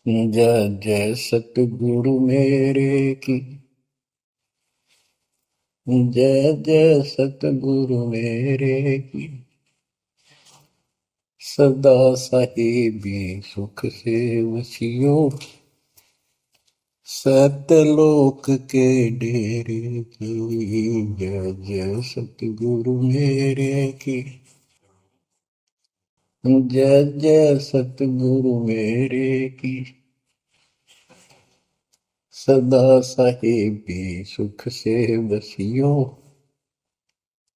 जय जय सतगुरु मेरे की। जय जय सतगुरु मेरे की। सदा साहिबी सुख से वसियो, सतलोक के डेरे की। जय जय सतगुरु मेरे की। जय जय सतगुरु मेरे की। सदा साहिबी सुख से वसियो,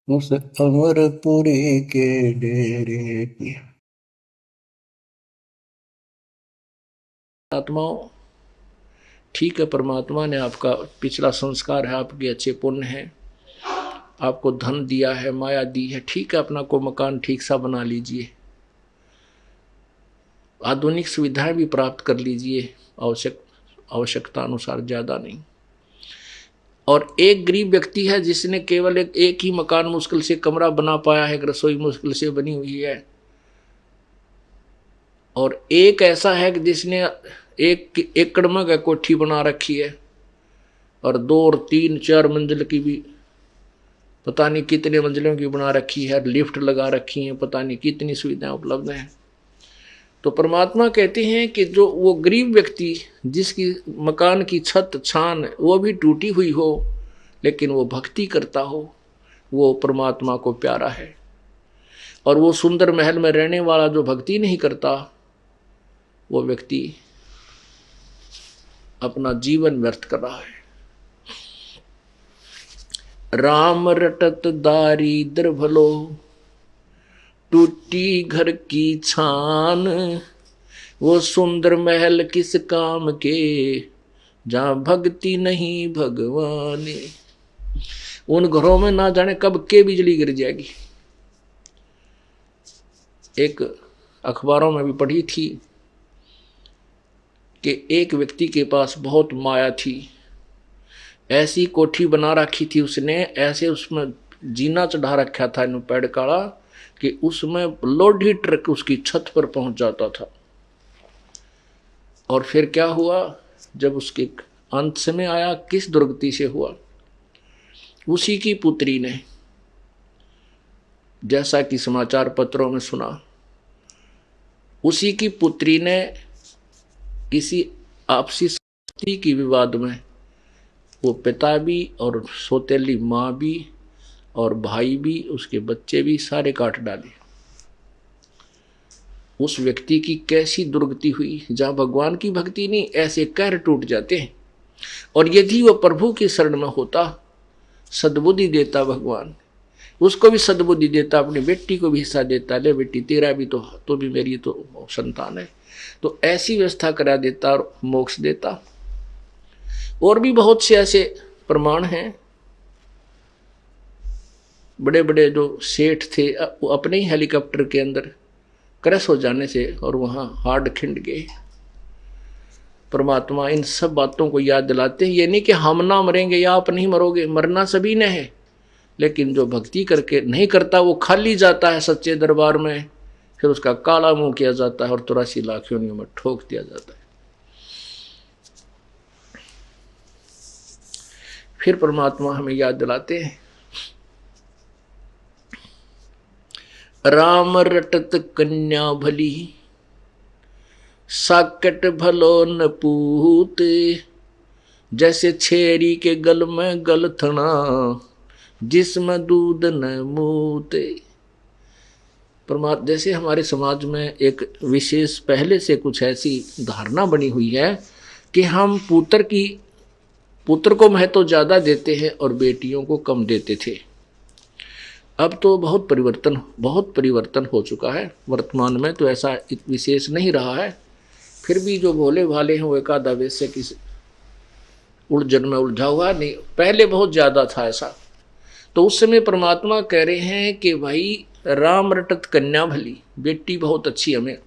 उस अमरपुरी के डेरे की। आत्माओं, ठीक है, परमात्मा ने आपका पिछला संस्कार है, आपके अच्छे पुण्य है, आपको धन दिया है, माया दी है, ठीक है, अपना को मकान ठीक सा बना लीजिए, आधुनिक सुविधाएं भी प्राप्त कर लीजिए, आवश्यकता अनुसार, ज्यादा नहीं। और एक गरीब व्यक्ति है जिसने केवल एक ही मकान मुश्किल से कमरा बना पाया है, एक रसोई मुश्किल से बनी हुई है, और एक ऐसा है कि जिसने एक एकड़ में कोठी बना रखी है, और 2 और 3 4 मंजिल की भी, पता नहीं कितने मंजिलों की बना रखी है, लिफ्ट लगा रखी है, पता नहीं कितनी सुविधाएं उपलब्ध हैं। तो परमात्मा कहते हैं कि जो वो गरीब व्यक्ति जिसकी मकान की छत छान वो भी टूटी हुई हो, लेकिन वो भक्ति करता हो, वो परमात्मा को प्यारा है। और वो सुंदर महल में रहने वाला जो भक्ति नहीं करता, वो व्यक्ति अपना जीवन व्यर्थ कर रहा है। राम रटत दारिद्र भलो, टूटी घर की छान, वो सुंदर महल किस काम के, जहां भक्ति नहीं भगवान। उन घरों में ना जाने कब के बिजली गिर जाएगी। एक अखबारों में भी पढ़ी थी कि एक व्यक्ति के पास बहुत माया थी, ऐसी कोठी बना रखी थी उसने, ऐसे उसमें जीना चढ़ा रखा था इन पेड़ काड़ा कि उसमें लोडी ट्रक उसकी छत पर पहुंच जाता था। और फिर क्या हुआ, जब उसके अंत समय आया, किस दुर्गति से हुआ, उसी की पुत्री ने, जैसा कि समाचार पत्रों में सुना, उसी की पुत्री ने किसी आपसी स्थिति की विवाद में वो पिता भी और सौतेली माँ भी और भाई भी, उसके बच्चे भी सारे काट डाले। उस व्यक्ति की कैसी दुर्गति हुई, जहां भगवान की भक्ति नहीं, ऐसे कहर टूट जाते हैं। और यदि वह प्रभु की शरण में होता, सद्बुद्धि देता भगवान, उसको भी सद्बुद्धि देता, अपनी बेटी को भी हिस्सा देता, ले बेटी तेरा भी तो भी मेरी तो संतान है, तो ऐसी व्यवस्था करा देता और मोक्ष देता। और भी बहुत से ऐसे प्रमाण हैं। बड़े बड़े जो सेठ थे, वो अपने ही हेलीकॉप्टर के अंदर क्रैश हो जाने से और वहां हार्ड खिंड गए। परमात्मा इन सब बातों को याद दिलाते हैं। ये नहीं कि हम ना मरेंगे या आप नहीं मरोगे, मरना सभी ने है, लेकिन जो भक्ति करके नहीं करता वो खाली जाता है सच्चे दरबार में, फिर उसका काला मुंह किया जाता है और 83 लाख योनियों में ठोक दिया जाता है। फिर परमात्मा हमें याद दिलाते हैं, राम रटत कन्या भली, साकट भलो न पूत, जैसे छेरी के गल में गलथना, जिसमें दूध न मूते। परमात्मा, जैसे हमारे समाज में एक विशेष पहले से कुछ ऐसी धारणा बनी हुई है कि हम पुत्र को महत्व ज्यादा देते हैं और बेटियों को कम देते थे। अब तो बहुत परिवर्तन हो चुका है। वर्तमान में तो ऐसा विशेष नहीं रहा है, फिर भी जो भोले भाले हैं वो एकादा वैसे किसी उलझन में उलझा हुआ नहीं, पहले बहुत ज्यादा था ऐसा। तो उस समय परमात्मा कह रहे हैं कि भाई, राम रटत कन्या भली, बेटी बहुत अच्छी हमें,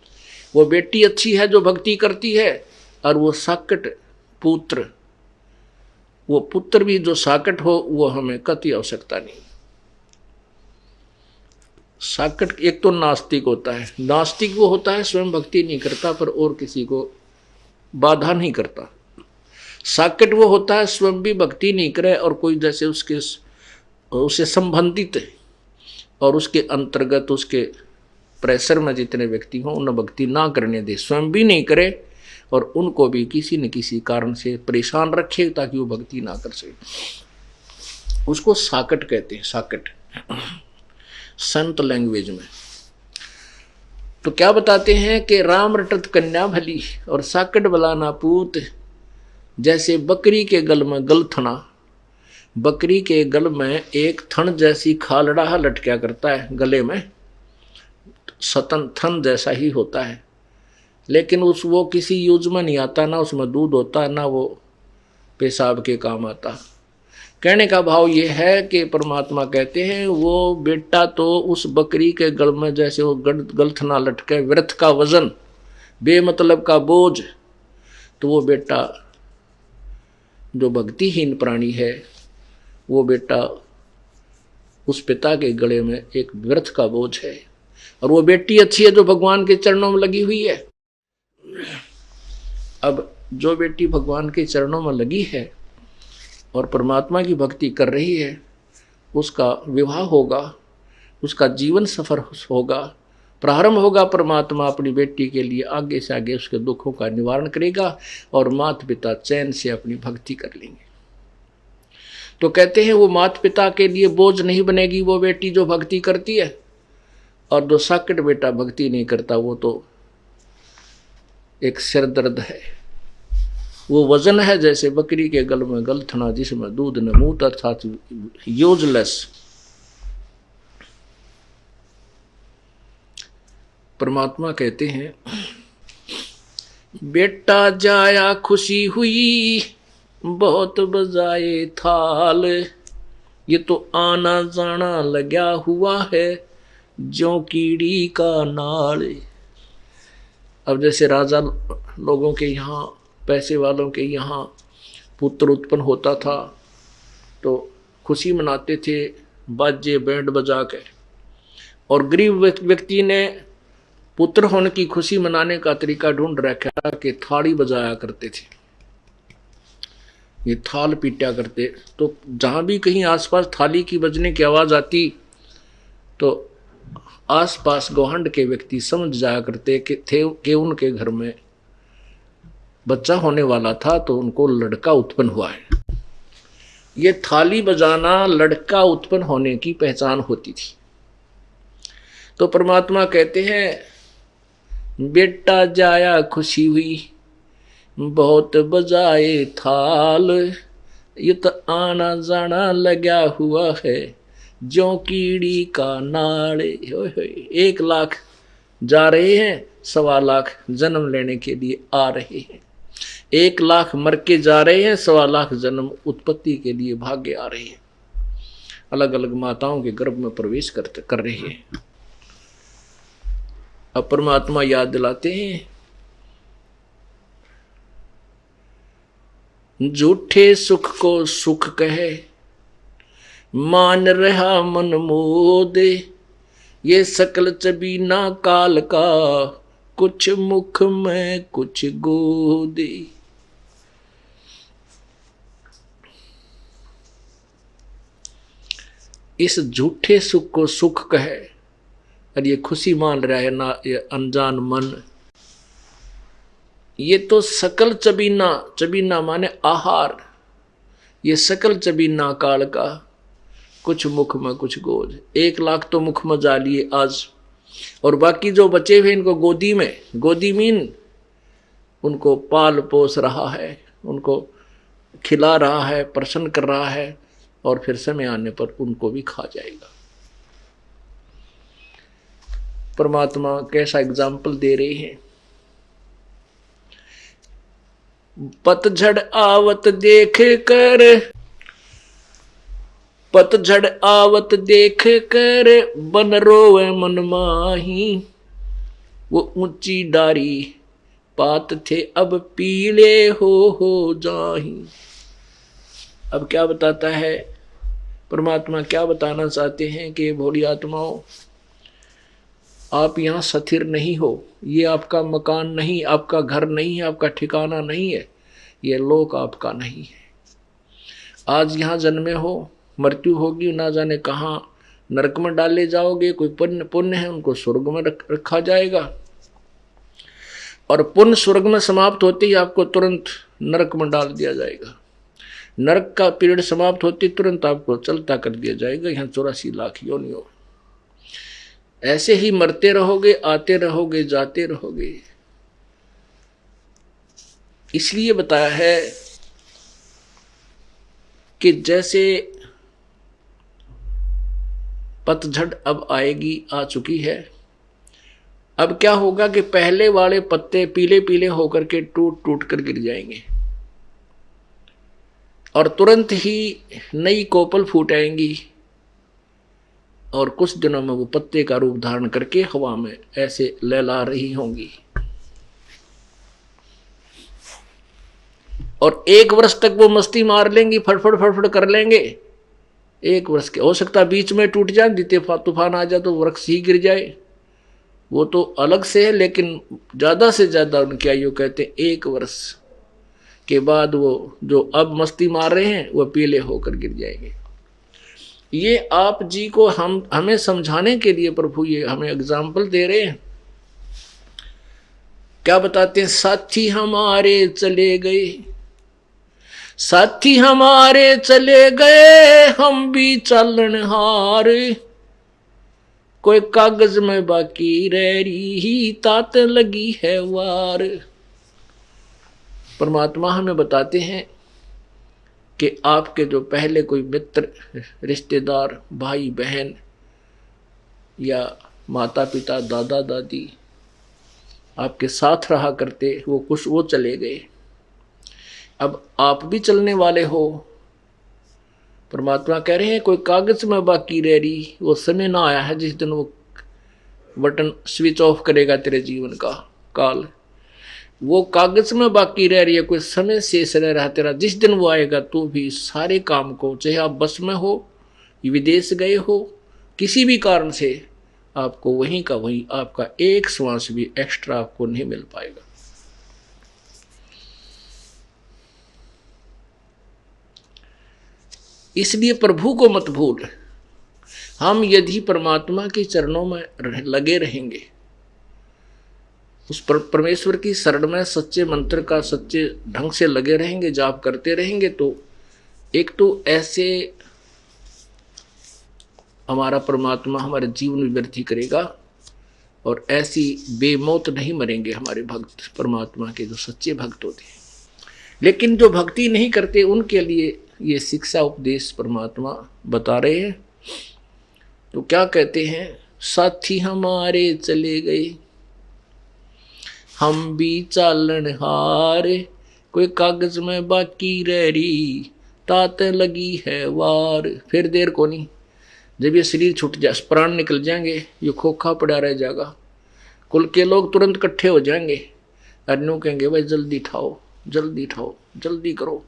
वो बेटी अच्छी है जो भक्ति करती है, और वो साकट पुत्र, वो पुत्र भी जो साकट हो, वो हमें कति आवश्यकता नहीं। साकट एक तो नास्तिक होता है, नास्तिक वो होता है स्वयं भक्ति नहीं करता पर और किसी को बाधा नहीं करता। साकेट वो होता है स्वयं भी भक्ति नहीं करे और कोई जैसे उससे संबंधित और उसके अंतर्गत उसके प्रेशर में जितने व्यक्ति हों उन्हें भक्ति ना करने दे, स्वयं भी नहीं करे और उनको भी किसी न किसी कारण से परेशान रखे ताकि वो भक्ति ना कर सके, उसको साकट कहते हैं। साकट संत लैंग्वेज में। तो क्या बताते हैं कि राम रटत कन्या भली और साकट बलाना पूत, जैसे बकरी के गल में गलथना, बकरी के गल में एक थन जैसी खालड़ा लटका करता है गले में, सतन थन जैसा ही होता है, लेकिन वो किसी यूज में नहीं आता, ना उसमें दूध होता ना वो पेशाब के काम आता। कहने का भाव ये है कि परमात्मा कहते हैं वो बेटा तो उस बकरी के गल में जैसे वो गलथना लटके, व्यर्थ का वजन, बेमतलब का बोझ, तो वो बेटा जो भक्तिहीन प्राणी है वो बेटा उस पिता के गले में एक व्यर्थ का बोझ है। और वो बेटी अच्छी है जो भगवान के चरणों में लगी हुई है। अब जो बेटी भगवान के चरणों में लगी है और परमात्मा की भक्ति कर रही है, उसका विवाह होगा, उसका जीवन सफर होगा, प्रारंभ होगा। परमात्मा अपनी बेटी के लिए आगे से आगे उसके दुखों का निवारण करेगा और माता पिता चैन से अपनी भक्ति कर लेंगे। तो कहते हैं वो माता पिता के लिए बोझ नहीं बनेगी वो बेटी जो भक्ति करती है, और जो साकट बेटा भक्ति नहीं करता वो तो एक सिर दर्द है, वो वजन है जैसे बकरी के गल में गलथना जिसमें दूध न मूत, अर्थात यूजलेस। परमात्मा कहते हैं बेटा जाया खुशी हुई बहुत बजाए थाल, ये तो आना जाना लगा हुआ है ज्यों कीड़ी का नाल। अब जैसे राजा लोगों के यहाँ, पैसे वालों के यहाँ पुत्र उत्पन्न होता था तो खुशी मनाते थे बाजे बैंड बजा के, और गरीब व्यक्ति ने पुत्र होने की खुशी मनाने का तरीका ढूंढ रखा कि थाली बजाया करते थे, ये थाल पीटा करते। तो जहाँ भी कहीं आसपास थाली की बजने की आवाज़ आती तो आसपास गौहंड के व्यक्ति समझ जाया करते कि उनके घर में बच्चा होने वाला था, तो उनको लड़का उत्पन्न हुआ है। ये थाली बजाना लड़का उत्पन्न होने की पहचान होती थी। तो परमात्मा कहते हैं बेटा जाया खुशी हुई बहुत बजाए थाल, ये तो आना जाना लगा हुआ है ज्यों कीड़ी का नाड़े। 1 लाख जा रहे हैं, 1.25 लाख जन्म लेने के लिए आ रहे हैं, 1 लाख मर के जा रहे हैं, 1.25 लाख जन्म उत्पत्ति के लिए भागे आ रहे हैं, अलग अलग माताओं के गर्भ में प्रवेश कर रहे हैं। अब परमात्मा याद दिलाते हैं झूठे सुख को सुख कहे मान रहा मन मोदे, ये सकल चबीना काल का कुछ मुख में कुछ गोदे। इस झूठे सुख को सुख कहे और ये खुशी मान रहा है ना, ये अनजान मन, ये तो सकल चबीना, चबीना माने आहार, ये सकल चबीना काल का कुछ मुख में कुछ गोद। 1 लाख तो मुख में जा लिए आज, और बाकी जो बचे हुए इनको गोदी में, गोदी मीन उनको पाल पोस रहा है, उनको खिला रहा है, प्रसन्न कर रहा है, और फिर समय आने पर उनको भी खा जाएगा। परमात्मा कैसा एग्जाम्पल दे रहे हैं। पतझड़ आवत देख कर, पतझड़ आवत देख कर बन रोवे मन माही, वो ऊंची डारी पात थे अब पीले हो जाही। अब क्या बताता है परमात्मा, क्या बताना चाहते हैं कि भोली आत्माओं, आप यहाँ स्थिर नहीं हो, ये आपका मकान नहीं, आपका घर नहीं है, आपका ठिकाना नहीं है, ये लोक आपका नहीं है। आज यहाँ जन्मे हो, मृत्यु होगी, ना जाने कहाँ नरक में डाले जाओगे। कोई पुण्य पुण्य है उनको स्वर्ग में रखा जाएगा, और पुण्य स्वर्ग में समाप्त होते ही आपको तुरंत नरक में डाल दिया जाएगा। नरक का पीरियड समाप्त होते तुरंत आपको चलता कर दिया जाएगा यहाँ 84 लाख योनियों। ऐसे ही मरते रहोगे, आते रहोगे, जाते रहोगे। इसलिए बताया है कि जैसे पतझड़ अब आएगी, आ चुकी है। अब क्या होगा कि पहले वाले पत्ते पीले पीले होकर के टूट टूट कर गिर जाएंगे, और तुरंत ही नई कोपल फूट आएंगी, और कुछ दिनों में वो पत्ते का रूप धारण करके हवा में ऐसे लहला रही होंगी। और 1 वर्ष तक वो मस्ती मार लेंगी, फटफट फटफट कर लेंगे। 1 वर्ष के, हो सकता बीच में टूट जाए, द्वितीय तूफान आ जाए तो वृक्ष ही गिर जाए, वो तो अलग से है। लेकिन ज्यादा से ज्यादा उनकी आयु कहते हैं 1 वर्ष के बाद वो जो अब मस्ती मार रहे हैं वो पीले होकर गिर जाएंगे। ये आप जी को हमें समझाने के लिए प्रभु ये हमें एग्जाम्पल दे रहे हैं। क्या बताते हैं? साथी हमारे चले गए, साथी हमारे चले गए, हम भी चालनहार, कोई कागज में बाकी रह रही, तात लगी है वार। परमात्मा हमें बताते हैं कि आपके जो पहले कोई मित्र, रिश्तेदार, भाई बहन या माता पिता, दादा दादी आपके साथ रहा करते, वो चले गए। अब आप भी चलने वाले हो। परमात्मा कह रहे हैं कोई कागज में बाकी रह रही, वो समय ना आया है जिस दिन वो बटन स्विच ऑफ करेगा तेरे जीवन का काल। वो कागज में बाकी रह रही है, कोई समय शेष रह रहा तेरा। जिस दिन वो आएगा तो भी सारे काम को, चाहे आप बस में हो, विदेश गए हो, किसी भी कारण से आपको वहीं का वहीं, आपका एक श्वास भी एक्स्ट्रा आपको नहीं मिल पाएगा। इसलिए प्रभु को मत भूल। हम यदि परमात्मा के चरणों में लगे रहेंगे, उस परमेश्वर की शरण में सच्चे मंत्र का सच्चे ढंग से लगे रहेंगे, जाप करते रहेंगे, तो एक तो ऐसे हमारा परमात्मा हमारे जीवन में वृद्धि करेगा, और ऐसी बेमौत नहीं मरेंगे हमारे भक्त, परमात्मा के जो सच्चे भक्त होते हैं। लेकिन जो भक्ति नहीं करते उनके लिए ये शिक्षा उपदेश परमात्मा बता रहे हैं। तो क्या कहते हैं? साथी हमारे चले गए, हम भी चालनहार, कोई कागज में बाकी रह रही, तात लगी है वार। फिर देर को नहीं, जब ये शरीर छूट जाए, प्राण निकल जाएंगे, ये खोखा पड़ा रह जाएगा, कुल के लोग तुरंत इकट्ठे हो जाएंगे, अन्यों कहेंगे भाई जल्दी ठाओ, जल्दी ठाओ, जल्दी करो।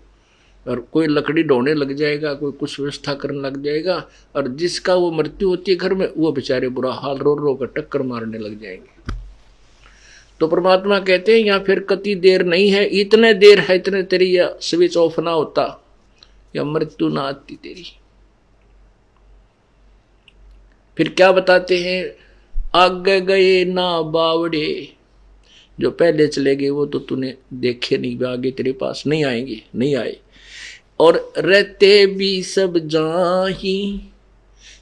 और कोई लकड़ी ढोने लग जाएगा, कोई कुछ व्यवस्था करने लग जाएगा, और जिसका वो मृत्यु होती है घर में, वो बेचारे बुरा हाल रो रो कर टक्कर मारने लग जाएंगे। तो परमात्मा कहते हैं यहाँ फिर कति देर नहीं है, इतने देर है, इतने तेरी या स्विच ऑफ ना होता या मृत्यु ना आती तेरी। फिर क्या बताते हैं? आगे गए ना बावड़े, जो पहले चले गए वो तो तूने देखे नहीं, आगे तेरे पास नहीं आएंगे, नहीं आए। और रहते भी सब जाही,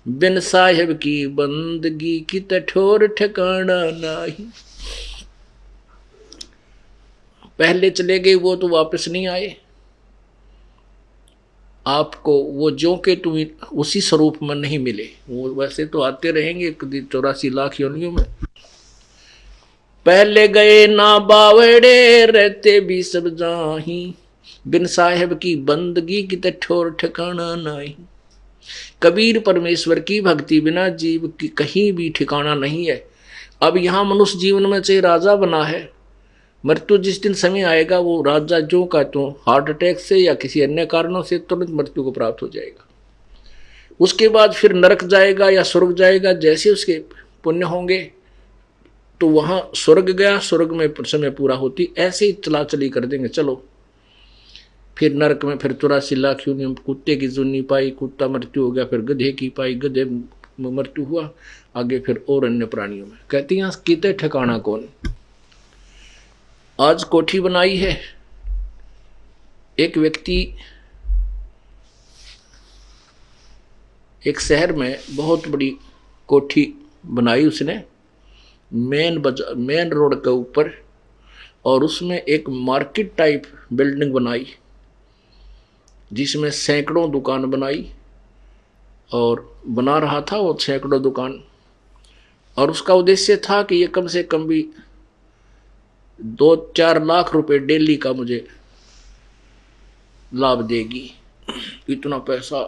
बिन साहिब की बंदगी की ठोर ठिकाना नहीं। पहले चले गए वो तो वापस नहीं आए, आपको वो जो के तुम उसी स्वरूप में नहीं मिले। वो वैसे तो आते रहेंगे 84 लाख योनियों में। पहले गए ना बावड़े, रहते भी सब जाही, बिन साहेब की बंदगी की ठोर ठिकाना नहीं। कबीर परमेश्वर की भक्ति बिना जीव की कहीं भी ठिकाना नहीं है। अब यहाँ मनुष्य जीवन में चाहे राजा बना है, मृत्यु जिस दिन समय आएगा वो राजा जो का तो हार्ट अटैक से या किसी अन्य कारणों से तुरंत मृत्यु को प्राप्त हो जाएगा। उसके बाद फिर नरक जाएगा या स्वर्ग जाएगा, जैसे उसके पुण्य होंगे तो वहां स्वर्ग गया, स्वर्ग में समय पूरा होती, ऐसे ही चला चली कर देंगे। चलो फिर नरक में फिर 84 लाख यूं कुत्ते की जुन्नी पाई, कुत्ता मृत्यु हो गया, फिर गधे की पाई, गधे में मृत्यु हुआ, आगे फिर और अन्य प्राणियों में। कहती हैं किते ठिकाना कौन। आज कोठी बनाई है एक व्यक्ति, एक शहर में बहुत बड़ी कोठी बनाई उसने मेन रोड के ऊपर, और उसमें एक मार्केट टाइप बिल्डिंग बनाई जिसमें सैकड़ों दुकान बनाई, और बना रहा था वो सैकड़ों दुकान, और उसका उद्देश्य था कि ये कम से कम भी 2-4 लाख रुपए डेली का मुझे लाभ देगी, इतना पैसा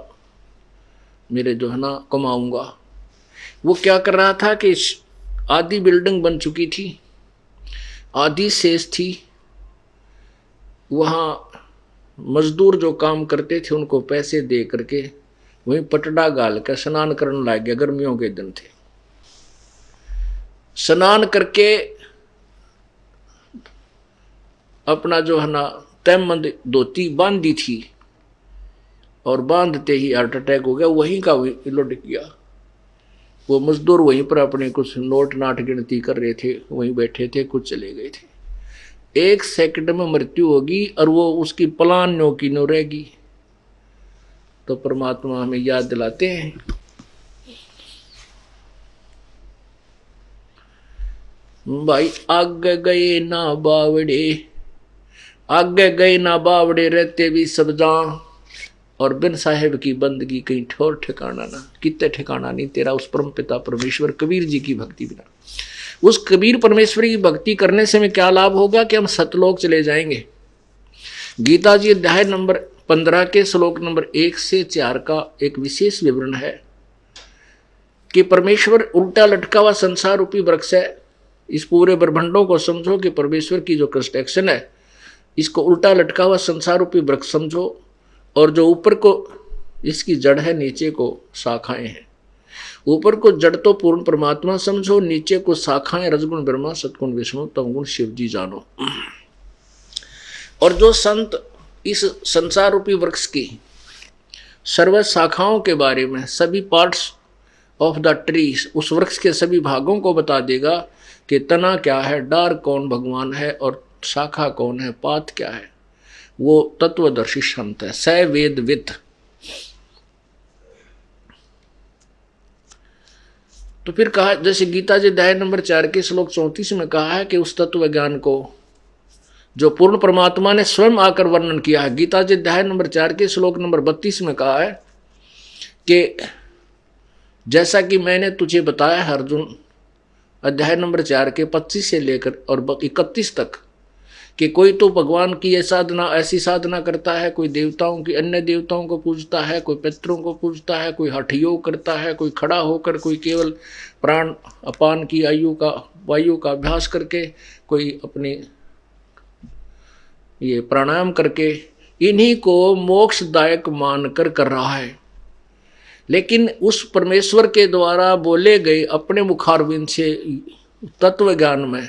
मेरे जो है ना कमाऊंगा। वो क्या कर रहा था कि आधी बिल्डिंग बन चुकी थी, आधी शेष थी, वहाँ मजदूर जो काम करते थे उनको पैसे दे करके वहीं पटड़ा गाल कर स्नान करने लग गया। गर्मियों के दिन थे, स्नान करके अपना जो है ना तैमंद धोती बांधी थी, और बांधते ही हार्ट अटैक हो गया, वहीं का वहीं लुढ़क गया। वो मजदूर वहीं पर अपने कुछ नोट नाट गिनती कर रहे थे, वहीं बैठे थे, कुछ चले गए थे। 1 सेकंड में मृत्यु होगी और वो उसकी पलान नो की नो रहेगी। तो परमात्मा हमें याद दिलाते हैं, भाई आगे गए ना बावड़े, आगे गए ना बावड़े रहते भी सब जान, और बिन साहेब की बंदगी कहीं ठोर ठिकाना ना, कितने ठिकाना नहीं तेरा उस परम पिता परमेश्वर कबीर जी की भक्ति बिना। उस कबीर परमेश्वर की भक्ति करने से हमें क्या लाभ होगा कि हम सतलोक चले जाएंगे। गीता जी अध्याय नंबर 15 के श्लोक नंबर 1 से 4 का एक विशेष विवरण है कि परमेश्वर उल्टा लटका हुआ संसार रूपी वृक्ष है। इस पूरे ब्रह्मांडों को समझो कि परमेश्वर की जो कंस्ट्रक्शन है, इसको उल्टा लटका हुआ संसार रूपी वृक्ष समझो, और जो ऊपर को इसकी जड़ है, नीचे को शाखाएं हैं। ऊपर को जड़ तो पूर्ण परमात्मा समझो, नीचे को शाखाएं रजगुण ब्रह्मा, सतगुण विष्णु, तमगुण शिव जी जानो। और जो संत इस संसार रूपी वृक्ष की सर्व शाखाओं के बारे में, सभी पार्ट्स ऑफ द ट्री, उस वृक्ष के सभी भागों को बता देगा कि तना क्या है, डार कौन भगवान है, और शाखा कौन है, पात क्या है, वो तत्वदर्शी संत है, स वेद विद। तो फिर कहा, जैसे गीता जी अध्याय नंबर 4 के श्लोक 34 में कहा है कि उस तत्व ज्ञान को जो पूर्ण परमात्मा ने स्वयं आकर वर्णन किया है। गीता जी अध्याय नंबर 4 के श्लोक नंबर 32 में कहा है कि जैसा कि मैंने तुझे बताया है अर्जुन, अध्याय नंबर 4 के 25 से लेकर और 31 तक, कि कोई तो भगवान की ऐसी साधना करता है, कोई देवताओं की, अन्य देवताओं को पूजता है, कोई पितरों को पूजता है, कोई हठ योग करता है, कोई खड़ा होकर, कोई केवल प्राण अपान की वायु का अभ्यास करके, कोई अपने ये प्राणायाम करके, इन्हीं को मोक्षदायक मानकर कर रहा है। लेकिन उस परमेश्वर के द्वारा बोले गए अपने मुखारविंद से तत्व ज्ञान में,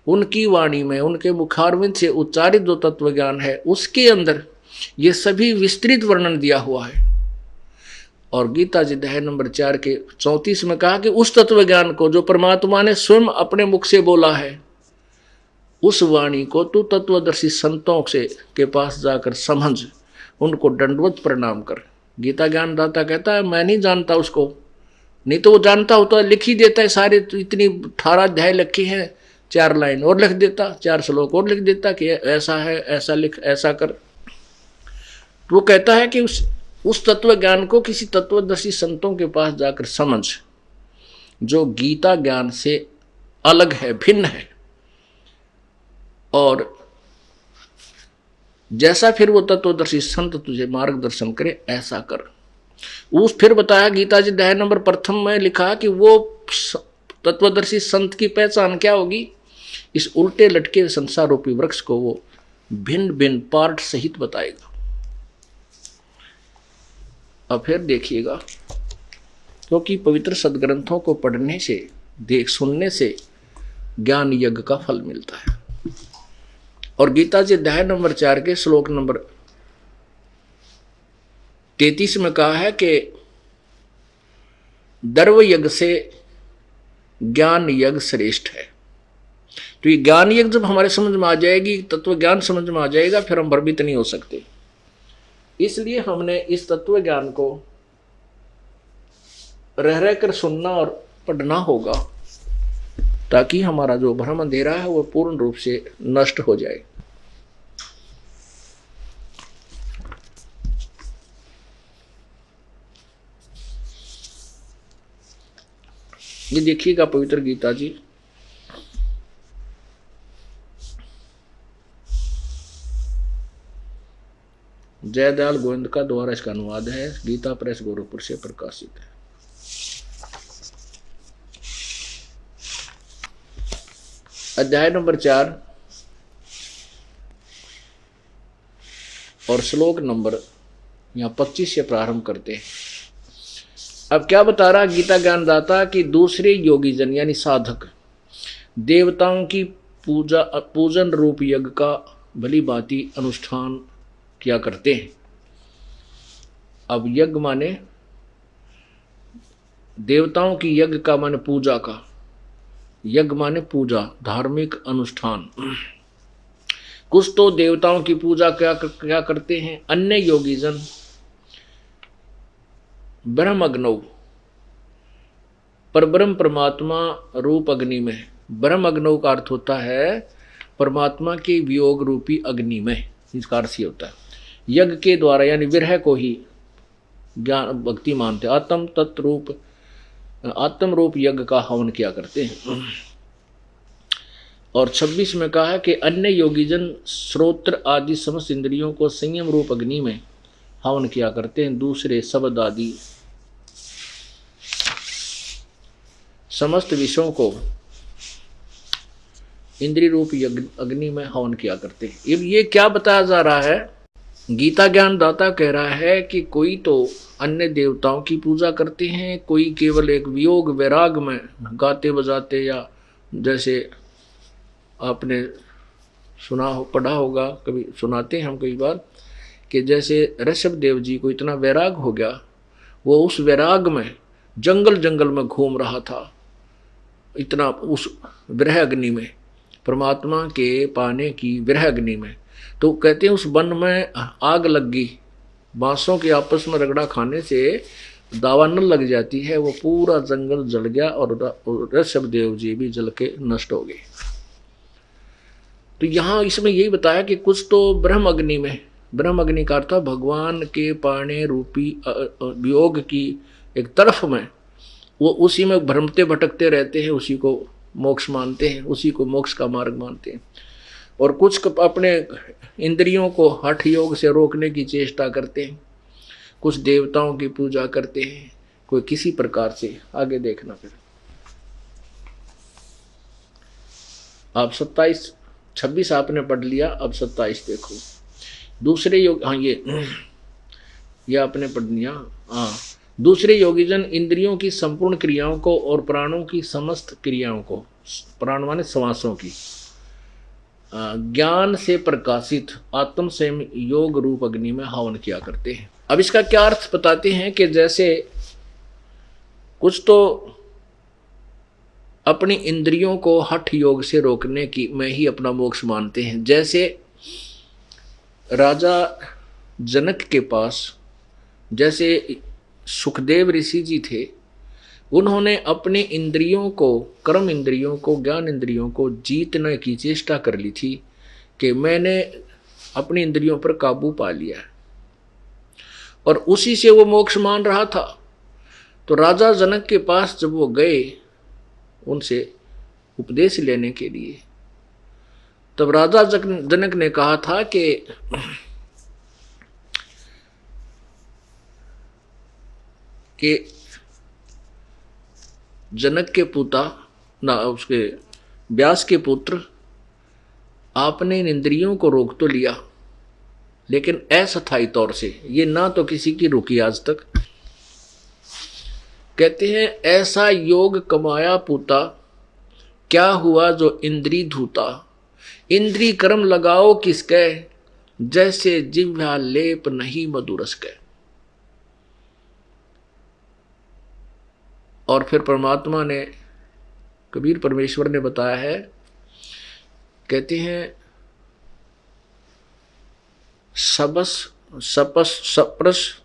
उनकी वाणी में, उनके मुखारविंद से उच्चारित जो तत्व ज्ञान है, उसके अंदर ये सभी विस्तृत वर्णन दिया हुआ है। और गीता जी अध्याय नंबर 4 के 34 में कहा कि उस तत्व ज्ञान को जो परमात्मा ने स्वयं अपने मुख से बोला है, उस वाणी को तू तत्वदर्शी संतों से के पास जाकर समझ, उनको दंडवत प्रणाम कर। गीता ज्ञान दाता कहता है मैं नहीं जानता उसको, नहीं तो वो जानता होता लिख ही देता है सारे, तो इतनी 18 अध्याय लिखे हैं, 4 लाइन और लिख देता, 4 श्लोक और लिख देता कि ऐसा है, ऐसा लिख, ऐसा कर। तो वो कहता है कि उस तत्व ज्ञान को किसी तत्वदर्शी संतों के पास जाकर समझ, जो गीता ज्ञान से अलग है, भिन्न है, और जैसा फिर वो तत्वदर्शी संत तुझे मार्गदर्शन करे ऐसा कर। उस फिर बताया गीता जी अध्याय नंबर 1 में लिखा कि वो तत्वदर्शी संत की पहचान क्या होगी, इस उल्टे लटके संसार रूपी वृक्ष को वो भिन्न भिन्न पार्ट सहित बताएगा। अब फिर देखिएगा, क्योंकि पवित्र सदग्रंथों को पढ़ने से, सुनने से ज्ञान यज्ञ का फल मिलता है। और गीता जी अध्याय नंबर 4 के श्लोक नंबर 33 में कहा है कि दर्व यज्ञ से ज्ञान यज्ञ श्रेष्ठ है। तो ये ज्ञान यज्ञ जब हमारे समझ में आ जाएगी, तत्व ज्ञान समझ में आ जाएगा, फिर हम भ्रमित नहीं हो सकते। इसलिए हमने इस तत्व ज्ञान को रह रहकर सुनना और पढ़ना होगा, ताकि हमारा जो भ्रम अंधेरा है वो पूर्ण रूप से नष्ट हो जाए। ये देखिएगा पवित्र गीता जी जयदयाल गोविंद का द्वारा इसका अनुवाद है, गीता प्रेस गोरखपुर से प्रकाशित है। अध्याय नंबर 4 और श्लोक नंबर यहाँ 25 से प्रारंभ करते हैं। अब क्या बता रहा गीता ज्ञानदाता कि दूसरे योगी जन यानी साधक देवताओं की पूजन रूप यज्ञ का भली भांति अनुष्ठान किया करते हैं। अब यज्ञ माने देवताओं की, यज्ञ का माने पूजा का, यज्ञ माने पूजा, धार्मिक अनुष्ठान। कुछ तो देवताओं की पूजा क्या करते हैं, अन्य योगी जन ब्रह्मग्नौ परब्रह्म परमात्मा रूप अग्नि में, ब्रह्मग्नौ का अर्थ होता है परमात्मा के वियोग रूपी अग्नि में, इसका अर्थ ये होता है यज्ञ के द्वारा यानी विरह को ही ज्ञान भक्ति मानते, आत्म रूप यज्ञ का हवन किया करते हैं। और 26 में कहा है कि अन्य योगीजन श्रोत्र आदि समस्त इंद्रियों को संयम रूप अग्नि में हवन किया करते हैं, दूसरे शब्द आदि समस्त विषयों को इंद्रिय रूप अग्नि में हवन किया करते हैं। ये क्या बताया जा रहा है, गीता ज्ञानदाता कह रहा है कि कोई तो अन्य देवताओं की पूजा करते हैं, कोई केवल एक वियोग वैराग में गाते बजाते, या जैसे आपने सुना हो पढ़ा होगा, कभी सुनाते हैं हम कई बार कि जैसे ऋषभ देव जी को इतना वैराग हो गया, वो उस वैराग में जंगल में घूम रहा था, इतना उस विरह अग्नि में, परमात्मा के पाने की विरह अग्नि में। तो कहते हैं उस वन में आग लग गई, बांसों के आपस में रगड़ा खाने से दावा न लग जाती है, वो पूरा जंगल जल गया और ऋषभ देव जी भी जल के नष्ट हो गए। तो यहाँ इसमें यही बताया कि कुछ तो ब्रह्म अग्नि में, ब्रह्म अग्नि का अर्थ भगवान के पाने रूपी वियोग की एक तरफ में, वो उसी में भ्रमते भटकते रहते हैं, उसी को मोक्ष मानते हैं, उसी को मोक्ष का मार्ग मानते हैं। और कुछ अपने इंद्रियों को हठ योग से रोकने की चेष्टा करते हैं, कुछ देवताओं की पूजा करते हैं, कोई किसी प्रकार से। आगे देखना फिर आप 26 आपने पढ़ लिया, अब 27 देखो। दूसरे योग, हाँ ये आपने पढ़ लिया। हाँ, दूसरे योगीजन इंद्रियों की संपूर्ण क्रियाओं को और प्राणों की समस्त क्रियाओं को, प्राण माने श्वासों की, ज्ञान से प्रकाशित आत्म संयम योग रूप अग्नि में हवन किया करते हैं। अब इसका क्या अर्थ बताते हैं कि जैसे कुछ तो अपनी इंद्रियों को हठ योग से रोकने की में ही अपना मोक्ष मानते हैं। जैसे राजा जनक के पास जैसे सुखदेव ऋषि जी थे, उन्होंने अपने इंद्रियों को, कर्म इंद्रियों को, ज्ञान इंद्रियों को जीतने की चेष्टा कर ली थी कि मैंने अपनी इंद्रियों पर काबू पा लिया, और उसी से वो मोक्ष मान रहा था। तो राजा जनक के पास जब वो गए उनसे उपदेश लेने के लिए, तब राजा जनक ने कहा था कि जनक के पुता ना, उसके व्यास के पुत्र, आपने इन इंद्रियों को रोक तो लिया, लेकिन अस्थायी तौर से, ये ना तो किसी की रुकी आज तक। कहते हैं ऐसा योग कमाया पुता क्या हुआ जो इंद्री धूता, इंद्री कर्म लगाओ किसके, जैसे जिह्वा लेप नहीं मधुरस के। और फिर परमात्मा ने, कबीर परमेश्वर ने बताया है, कहते हैं शब्द सप्रस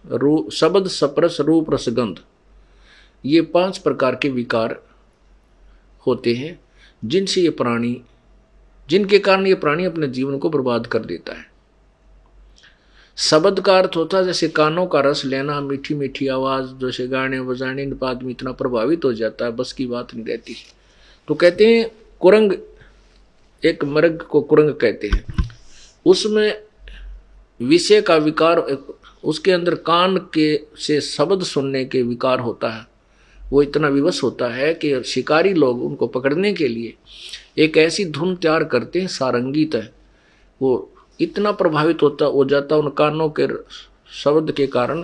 रूप रसगंध, ये 5 प्रकार के विकार होते हैं जिनसे ये प्राणी, जिनके कारण ये प्राणी अपने जीवन को बर्बाद कर देता है। शब्द का अर्थ होता है जैसे कानों का रस लेना, मीठी मीठी आवाज, जैसे गाने बजाने, इन आदमी इतना प्रभावित हो जाता है, बस की बात नहीं रहती। तो कहते हैं कुरंग, एक मृग को कुरंग कहते हैं, उसमें विषय का विकार, उसके अंदर कान के से शब्द सुनने के विकार होता है। वो इतना विवश होता है कि शिकारी लोग उनको पकड़ने के लिए एक ऐसी धुन तैयार करते हैं, सारंगीत है, वो इतना प्रभावित हो जाता उन कानों के शब्द के कारण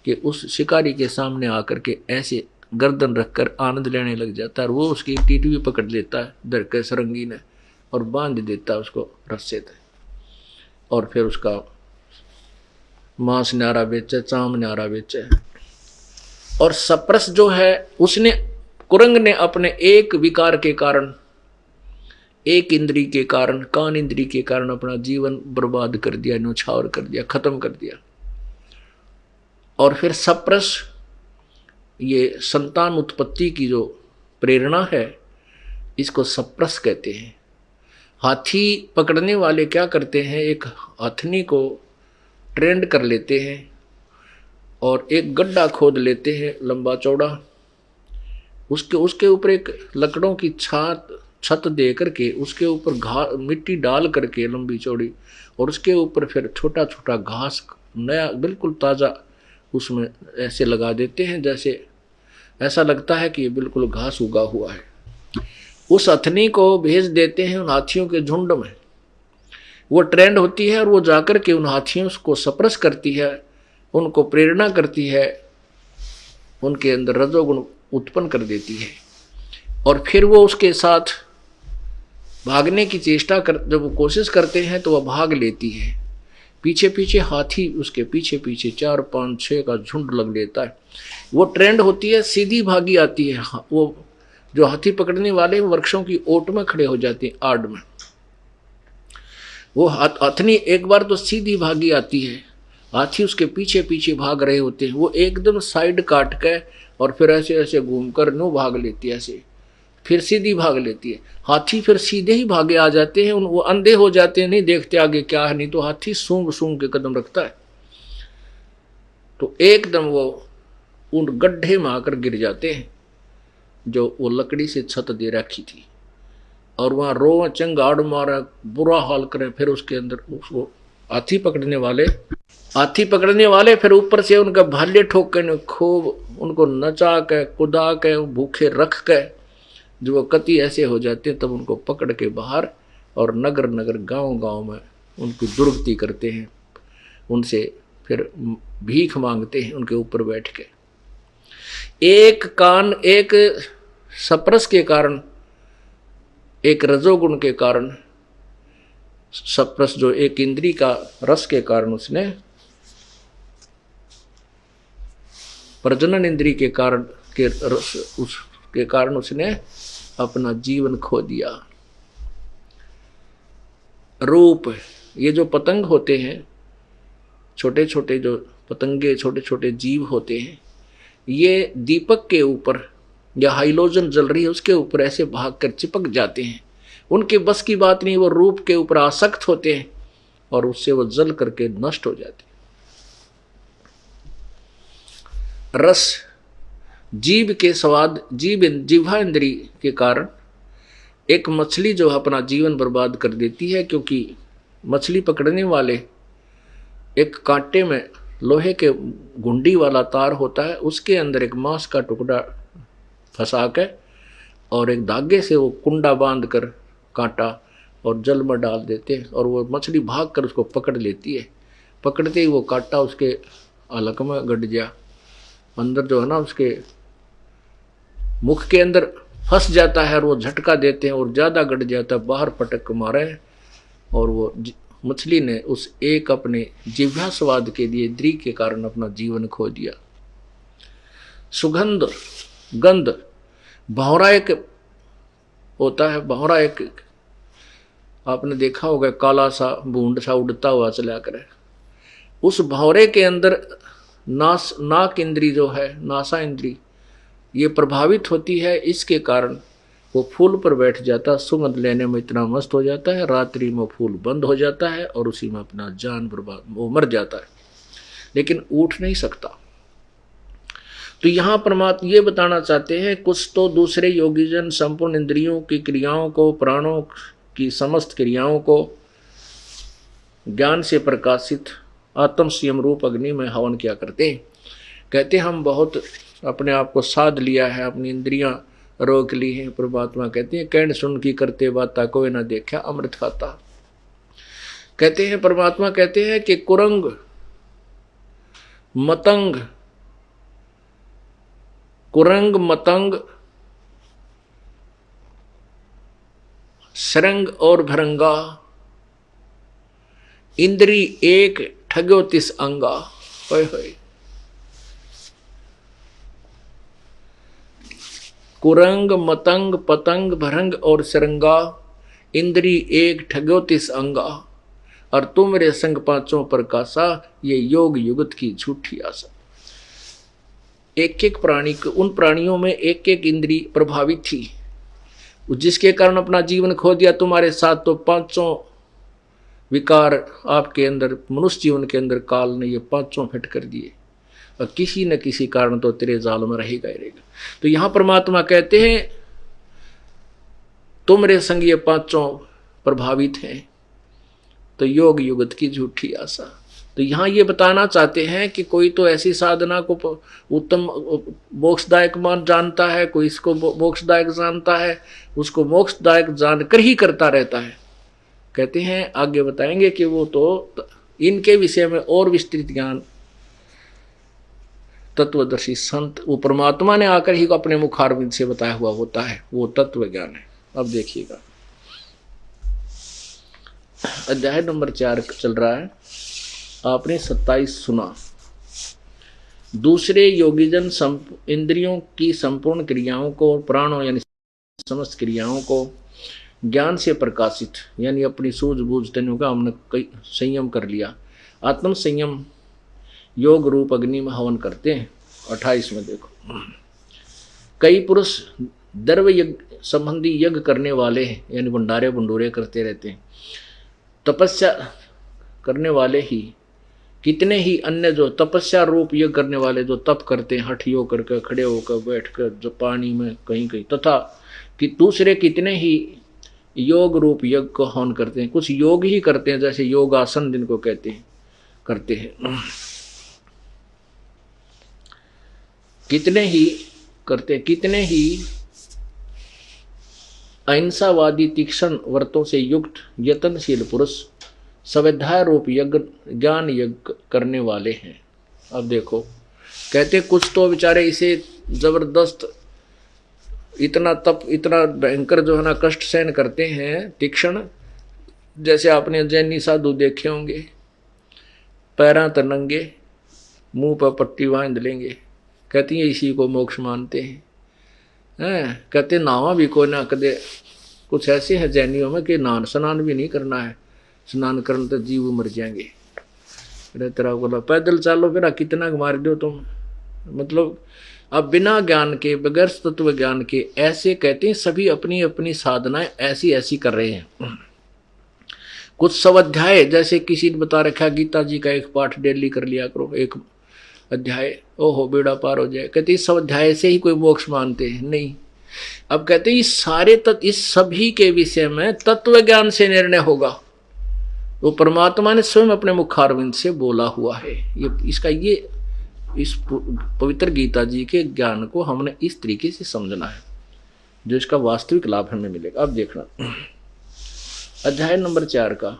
कि उस शिकारी के सामने आकर के ऐसे गर्दन रखकर आनंद लेने लग जाता है। और वो उसकी टीटी भी पकड़ लेता है धर के सरंगी ने और बांध देता है उसको रस्से से, और फिर उसका मांस न्यारा बेचे, चाम न्यारा बेचे। और सप्रस जो है, उसने, कुरंग ने अपने एक विकार के कारण, एक इंद्री के कारण, कान इंद्री के कारण अपना जीवन बर्बाद कर दिया, न्यौछावर कर दिया, खत्म कर दिया। और फिर सप्रस, ये संतान उत्पत्ति की जो प्रेरणा है, इसको सप्रस कहते हैं। हाथी पकड़ने वाले क्या करते हैं, एक हथनी को ट्रेंड कर लेते हैं और एक गड्ढा खोद लेते हैं लंबा चौड़ा, उसके ऊपर एक लकड़ों की छत दे करके उसके ऊपर मिट्टी डाल करके लंबी चौड़ी, और उसके ऊपर फिर छोटा छोटा घास नया बिल्कुल ताज़ा उसमें ऐसे लगा देते हैं, जैसे ऐसा लगता है कि ये बिल्कुल घास उगा हुआ है। उस हथनी को भेज देते हैं उन हाथियों के झुंड में, वो ट्रेंड होती है और वो जाकर के उन हाथियों को सप्रस करती है, उनको प्रेरणा करती है, उनके अंदर रजोगुण उत्पन्न कर देती है। और फिर वो उसके साथ भागने की चेष्टा कर, जब वो कोशिश करते हैं तो वह भाग लेती है, पीछे पीछे हाथी उसके पीछे पीछे 4, 5, 6 का झुंड लग लेता है। वो ट्रेंड होती है, सीधी भागी आती है। वो जो हाथी पकड़ने वाले वृक्षों की ओट में खड़े हो जाते हैं, आड़ में। वो हथनी एक बार तो सीधी भागी आती है, हाथी उसके पीछे पीछे भाग रहे होते हैं, वो एकदम साइड काट के और फिर ऐसे ऐसे घूमकर नो भाग लेती है, ऐसे फिर सीधी भाग लेती है। हाथी फिर सीधे ही भागे आ जाते हैं, वो अंधे हो जाते हैं, नहीं देखते आगे क्या है, नहीं तो हाथी सूंघ सूंघ के कदम रखता है, तो एकदम वो उन गड्ढे में आकर गिर जाते हैं जो वो लकड़ी से छत दे रखी थी, और वहाँ रोवा चंगाड़ मारा, बुरा हाल करें। फिर उसके अंदर उसको हाथी पकड़ने वाले फिर ऊपर से उनका भाले ठोक के खूब उनको नचा के कुदा के भूखे रख के, जो वो कति ऐसे हो जाते हैं, तब उनको पकड़ के बाहर और नगर नगर गांव गांव में उनकी दुर्गति करते हैं, उनसे फिर भीख मांगते हैं उनके ऊपर बैठ के। एक सप्रस के कारण, एक रजोगुण के कारण, सप्रस जो एक इंद्री का रस के कारण, उसने प्रजनन इंद्री के कारण के रस उसके कारण उसने अपना जीवन खो दिया। रूप, ये जो पतंग होते हैं, छोटे छोटे जो पतंगे, छोटे छोटे जीव होते हैं, ये दीपक के ऊपर या हाइलोजन जल रही है उसके ऊपर ऐसे भाग कर चिपक जाते हैं, उनके बस की बात नहीं, वो रूप के ऊपर आसक्त होते हैं और उससे वो जल करके नष्ट हो जाते हैं। रस, जीव के स्वाद, जिह्वा इंद्री के कारण एक मछली जो अपना जीवन बर्बाद कर देती है, क्योंकि मछली पकड़ने वाले एक कांटे में लोहे के घुंडी वाला तार होता है, उसके अंदर एक मांस का टुकड़ा फंसा के और एक धागे से वो कुंडा बांध कर कांटा और जल में डाल देते हैं, और वो मछली भाग कर उसको पकड़ लेती है। पकड़ते ही वो कांटा उसके हलक में गड़ गया, अंदर जो है ना उसके मुख के अंदर फंस जाता है और वो झटका देते हैं और ज़्यादा गड़ जाता है, बाहर पटक मारे और वो मछली ने उस एक अपने जिह्वा स्वाद के लिए द्री के कारण अपना जीवन खो दिया। सुगंध गंध, भंवरा एक होता है, भंवरा एक आपने देखा होगा, काला सा बूंद सा उड़ता हुआ चला करे। उस भंवरे के अंदर नाक इंद्री जो है, नासा इंद्री, ये प्रभावित होती है। इसके कारण वो फूल पर बैठ जाता, सुगंध लेने में इतना मस्त हो जाता है, रात्रि में फूल बंद हो जाता है और उसी में अपना जान बर्बाद, वो मर जाता है, लेकिन उठ नहीं सकता। तो यहाँ परमात्मा ये बताना चाहते हैं, कुछ तो दूसरे योगीजन संपूर्ण इंद्रियों की क्रियाओं को, प्राणों की समस्त क्रियाओं को ज्ञान से प्रकाशित आत्म संयम रूप अग्नि में हवन किया करते हैं। कहते हम बहुत अपने आप को साध लिया है, अपनी इंद्रियां रोक ली हैं। परमात्मा कहते हैं, कहन सुन की करते बाता कोई ना देखा अमृत खाता। कहते हैं परमात्मा कहते हैं कि कुरंग मतंग सरंग और भरंगा इंद्री एक ठग्यो तिस अंगा। होय होय। कुरंग मतंग पतंग भरंग और सरंगा इंद्री एक ठग्यो तिस अंगा, और तुम मेरे संग पांचों प्रकाशा, ये योग युगत की झूठी आशा। एक एक प्राणी को, उन प्राणियों में एक एक इंद्री प्रभावित थी, जिसके कारण अपना जीवन खो दिया। तुम्हारे साथ तो पांचों विकार आपके अंदर, मनुष्य जीवन के अंदर काल ने ये पांचों फिट कर दिए, और किसी न किसी कारण तो तेरे जाल में रहेगा ही रहेगा। तो यहां परमात्मा कहते हैं तुम मेरे संग ये पांचों प्रभावित हैं, तो योग युगत की झूठी आशा। तो यहाँ ये बताना चाहते हैं कि कोई तो ऐसी साधना को उत्तम मोक्षदायक मान जानता है, कोई इसको मोक्षदायक जानता है, उसको मोक्षदायक जानकर ही करता रहता है। कहते हैं आगे बताएंगे कि वो तो इनके विषय में और विस्तृत ज्ञान तत्वदर्शी संत, वो परमात्मा ने आकर ही अपने मुखारविंद से बताया हुआ होता है, वो तत्व ज्ञान है। अब देखिएगा अध्याय नंबर 4 चल रहा है, आपने 27 सुना। दूसरे योगीजन इंद्रियों की संपूर्ण क्रियाओं को, प्राणों यानी समस्त क्रियाओं को ज्ञान से प्रकाशित, यानी अपनी सूझबूझ तनु का हमने कई संयम कर लिया, आत्म संयम योग रूप अग्नि में हवन करते हैं। 28 में देखो, कई पुरुष द्रव्य यज्ञ संबंधी यज्ञ करने वाले हैं, यानी भंडारे भंडूरे करते रहते हैं। तपस्या करने वाले ही, कितने ही अन्य जो तपस्या रूप यज्ञ करने वाले जो तप करते हैं, हठ योग करके, खड़े होकर, बैठकर, जो पानी में कहीं कहीं, तथा कि दूसरे कितने ही योग रूप यज्ञ को हवन करते हैं। कुछ योग ही करते हैं, जैसे योगासन जिनको कहते हैं, करते हैं। कितने ही करते, कितने ही अहिंसावादी तीक्ष्ण व्रतों से युक्त यत्नशील पुरुष स्वाध्याय रूप यज्ञ, ज्ञान यज्ञ करने वाले हैं। अब देखो कहते कुछ तो बेचारे इसे जबरदस्त इतना तप, इतना भयंकर जो है ना कष्ट सहन करते हैं, तीक्ष्ण, जैसे आपने जैनी साधु देखे होंगे, पैरां तनंगे, मुंह पर पट्टी बांध लेंगे, कहती है इसी को मोक्ष मानते हैं। कहते नावा भी कोई ना कदे, कुछ ऐसे हैं जैनियों में कि स्नान भी नहीं करना है, स्नान करने तो जीव मर जाएंगे। तेरा बोला पैदल चलो, फिर कितना मार दो तुम, मतलब अब बिना ज्ञान के, बगैर तत्व ज्ञान के ऐसे कहते हैं। सभी अपनी अपनी साधनाएं ऐसी ऐसी कर रहे हैं। कुछ स्वाध्याय, जैसे किसी ने बता रखा गीता जी का एक पाठ डेली कर लिया करो, एक अध्याय, ओहो बेड़ा पार हो जाए। कहते इस स्वाध्याय से ही कोई मोक्ष मानते हैं? नहीं। अब कहते हैं इस सारे इस सभी के विषय में तत्व ज्ञान से निर्णय होगा। वो परमात्मा ने स्वयं अपने मुखारविंद से बोला हुआ है। ये इसका, ये इस पवित्र गीता जी के ज्ञान को हमने इस तरीके से समझना है, जो इसका वास्तविक लाभ हमें मिलेगा। अब देखना अध्याय नंबर 4 का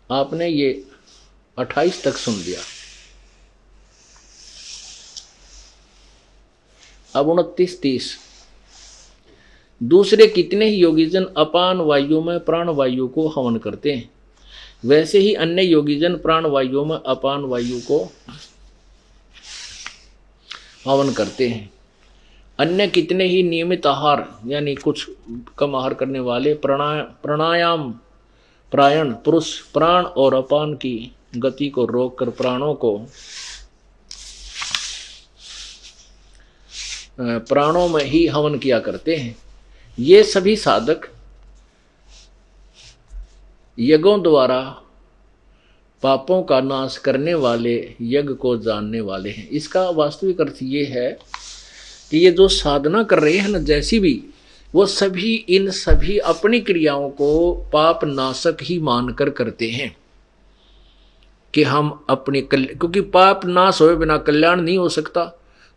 आपने ये 28 तक सुन लिया। अब 29, 30 दूसरे कितने ही योगीजन अपान वायु में प्राण वायु को हवन करते हैं, वैसे ही अन्य योगीजन प्राण वायु में अपान वायु को हवन करते हैं। अन्य कितने ही नियमित आहार यानी कुछ कम आहार करने वाले प्राणायाम प्रायण पुरुष प्राण और अपान की गति को रोककर प्राणों में ही हवन किया करते हैं। ये सभी साधक यज्ञों द्वारा पापों का नाश करने वाले यज्ञ को जानने वाले हैं। इसका वास्तविक अर्थ ये है कि ये जो साधना कर रहे हैं ना, जैसी भी, वो सभी इन सभी अपनी क्रियाओं को पाप नाशक ही मानकर करते हैं कि हम अपने क्योंकि पाप नाश होए बिना कल्याण नहीं हो सकता।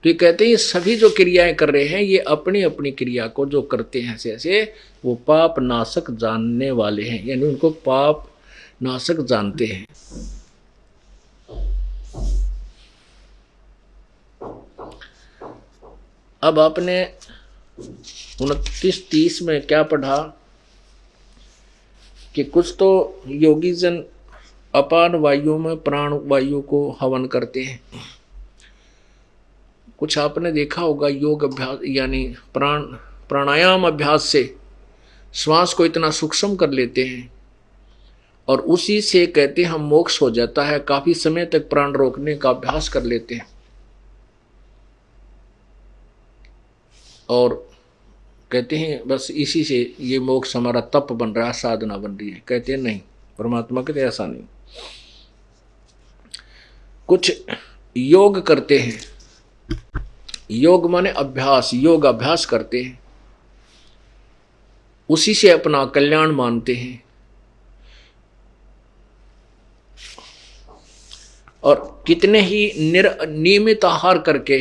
तो ये कहते हैं ये सभी जो क्रियाएं कर रहे हैं ये अपनी अपनी क्रिया को जो करते हैं ऐसे वो पाप नाशक जानने वाले हैं, यानी उनको पाप नाशक जानते हैं। अब आपने 29-30 में क्या पढ़ा कि कुछ तो योगीजन अपान वायु में प्राण वायु को हवन करते हैं। कुछ आपने देखा होगा योग अभ्यास यानी प्राणायाम अभ्यास से श्वास को इतना सूक्ष्म कर लेते हैं और उसी से कहते हैं हम मोक्ष हो जाता है। काफी समय तक प्राण रोकने का अभ्यास कर लेते हैं और कहते हैं बस इसी से ये मोक्ष हमारा तप बन रहा है, साधना बन रही है। कहते हैं नहीं, परमात्मा कहते ऐसा नहीं। कुछ योग करते हैं, योग माने अभ्यास, योग अभ्यास करते हैं, उसी से अपना कल्याण मानते हैं और कितने ही नियमित आहार करके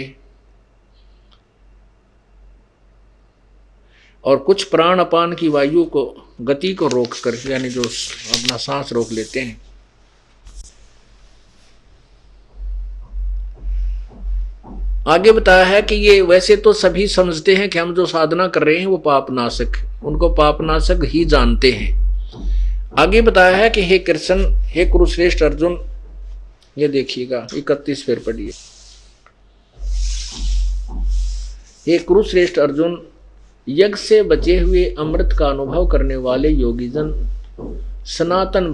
और कुछ प्राण अपान की वायु को गति को रोक कर यानी जो अपना सांस रोक लेते हैं। आगे बताया है कि ये वैसे तो सभी समझते हैं कि हम जो साधना कर रहे हैं वो पापनाशक, उनको पापनाशक ही जानते हैं। आगे बताया है कि हे कृष्ण, हे कुरुश्रेष्ठ अर्जुन, ये देखिएगा 31 फिर पढ़िए। हे कुरुश्रेष्ठ अर्जुन, यज्ञ से बचे हुए अमृत का अनुभव करने वाले योगीजन सनातन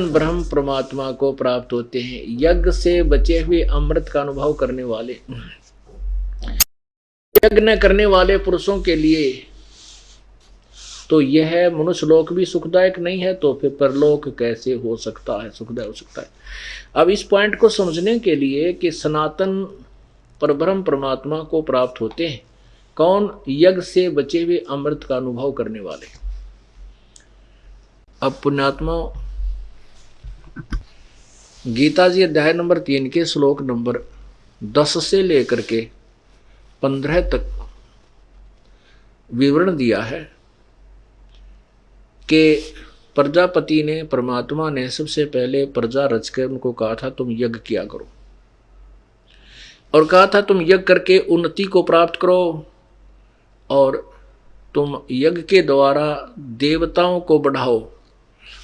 ब्रह्म परमात्मा को प्राप्त होते हैं। यज्ञ से बचे हुए अमृत का अनुभव करने वाले, यज्ञ करने वाले पुरुषों के लिए तो यह मनुष्य लोक भी सुखदायक नहीं है, तो फिर परलोक कैसे हो सकता है, सुखदायक हो सकता है। अब इस पॉइंट को समझने के लिए कि सनातन परब्रह्म परमात्मा को प्राप्त होते हैं कौन? यज्ञ से बचे हुए अमृत का अनुभव करने वाले। अब पुण्यात्मा, गीता जी अध्याय नंबर 3 के श्लोक नंबर 10 से लेकर के 15 तक विवरण दिया है कि प्रजापति ने, परमात्मा ने सबसे पहले प्रजा रचकर उनको कहा था तुम यज्ञ किया करो और कहा था तुम यज्ञ करके उन्नति को प्राप्त करो और तुम यज्ञ के द्वारा देवताओं को बढ़ाओ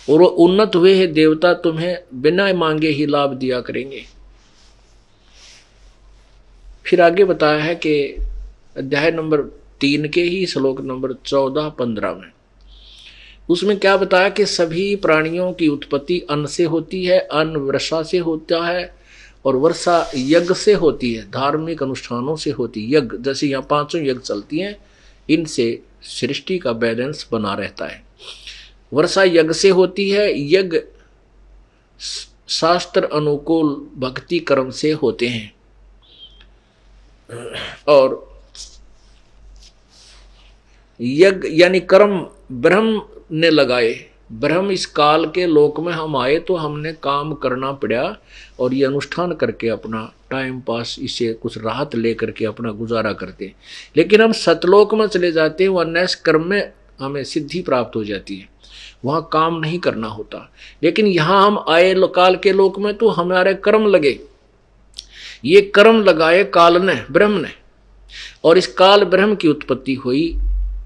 और वो उन्नत हुए हैं देवता तुम्हें बिना मांगे ही लाभ दिया करेंगे। फिर आगे बताया है कि अध्याय नंबर 3 के ही श्लोक नंबर 14-15 में उसमें क्या बताया कि सभी प्राणियों की उत्पत्ति अन्न से होती है, अन्न वर्षा से होता है और वर्षा यज्ञ से होती है, धार्मिक अनुष्ठानों से होती है। यज्ञ जैसे यहाँ 5 यज्ञ चलती हैं, इनसे सृष्टि का बैलेंस बना रहता है। वर्षा यज्ञ से होती है, यज्ञ शास्त्र अनुकूल भक्ति कर्म से होते हैं और यज्ञ यानी कर्म ब्रह्म ने लगाए। ब्रह्म इस काल के लोक में हम आए तो हमने काम करना पड़ा और ये अनुष्ठान करके अपना टाइम पास, इसे कुछ राहत लेकर के अपना गुजारा करते। लेकिन हम सतलोक में चले जाते हैं, वह नैस कर्म में हमें सिद्धि प्राप्त हो जाती है, वहाँ काम नहीं करना होता। लेकिन यहाँ हम आए काल के लोक में तो हमारे कर्म लगे, ये कर्म लगाए काल ने, ब्रह्म ने, और इस काल ब्रह्म की उत्पत्ति हुई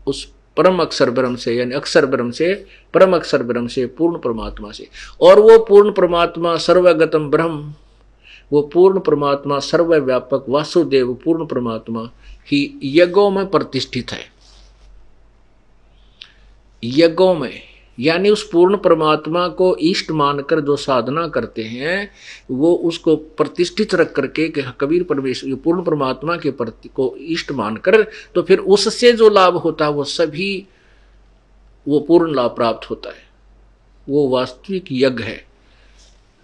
उस परम अक्षर ब्रह्म से, यानी अक्षर ब्रह्म से, परम अक्षर ब्रह्म से, पूर्ण परमात्मा से। और वो पूर्ण परमात्मा सर्वगतम ब्रह्म, वो पूर्ण परमात्मा सर्वव्यापक वासुदेव पूर्ण परमात्मा ही यज्ञों में प्रतिष्ठित है। यज्ञों में, यानी उस पूर्ण परमात्मा को इष्ट मानकर जो साधना करते हैं वो उसको प्रतिष्ठित रख करके कि कबीर परमेश्वर पूर्ण परमात्मा के प्रति को इष्ट मानकर, तो फिर उससे जो लाभ होता है वो सभी वो पूर्ण लाभ प्राप्त होता है। वो वास्तविक यज्ञ है।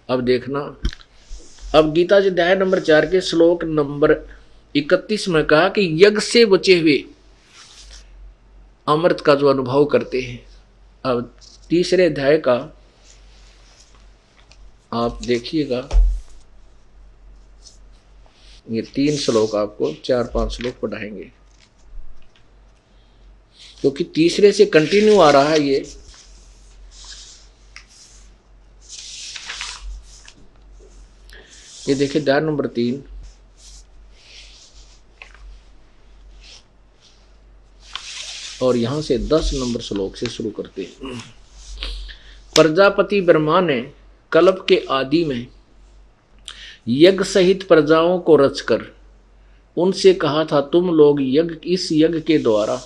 अब देखना, अब गीता जी अध्याय नंबर 4 के श्लोक नंबर 31 में कहा कि यज्ञ से बचे हुए अमृत का जो अनुभव करते हैं। अब तीसरे अध्याय का आप देखिएगा, ये 3 श्लोक आपको 4-5 श्लोक पढ़ाएंगे क्योंकि तीसरे से कंटिन्यू आ रहा है ये देखिए अध्याय नंबर 3 और यहां से 10 नंबर श्लोक से शुरू करते हैं। प्रजापति ब्रह्मा ने कल्प के आदि में यज्ञ सहित प्रजाओं को रचकर उनसे कहा था, तुम लोग इस यज्ञ के द्वारा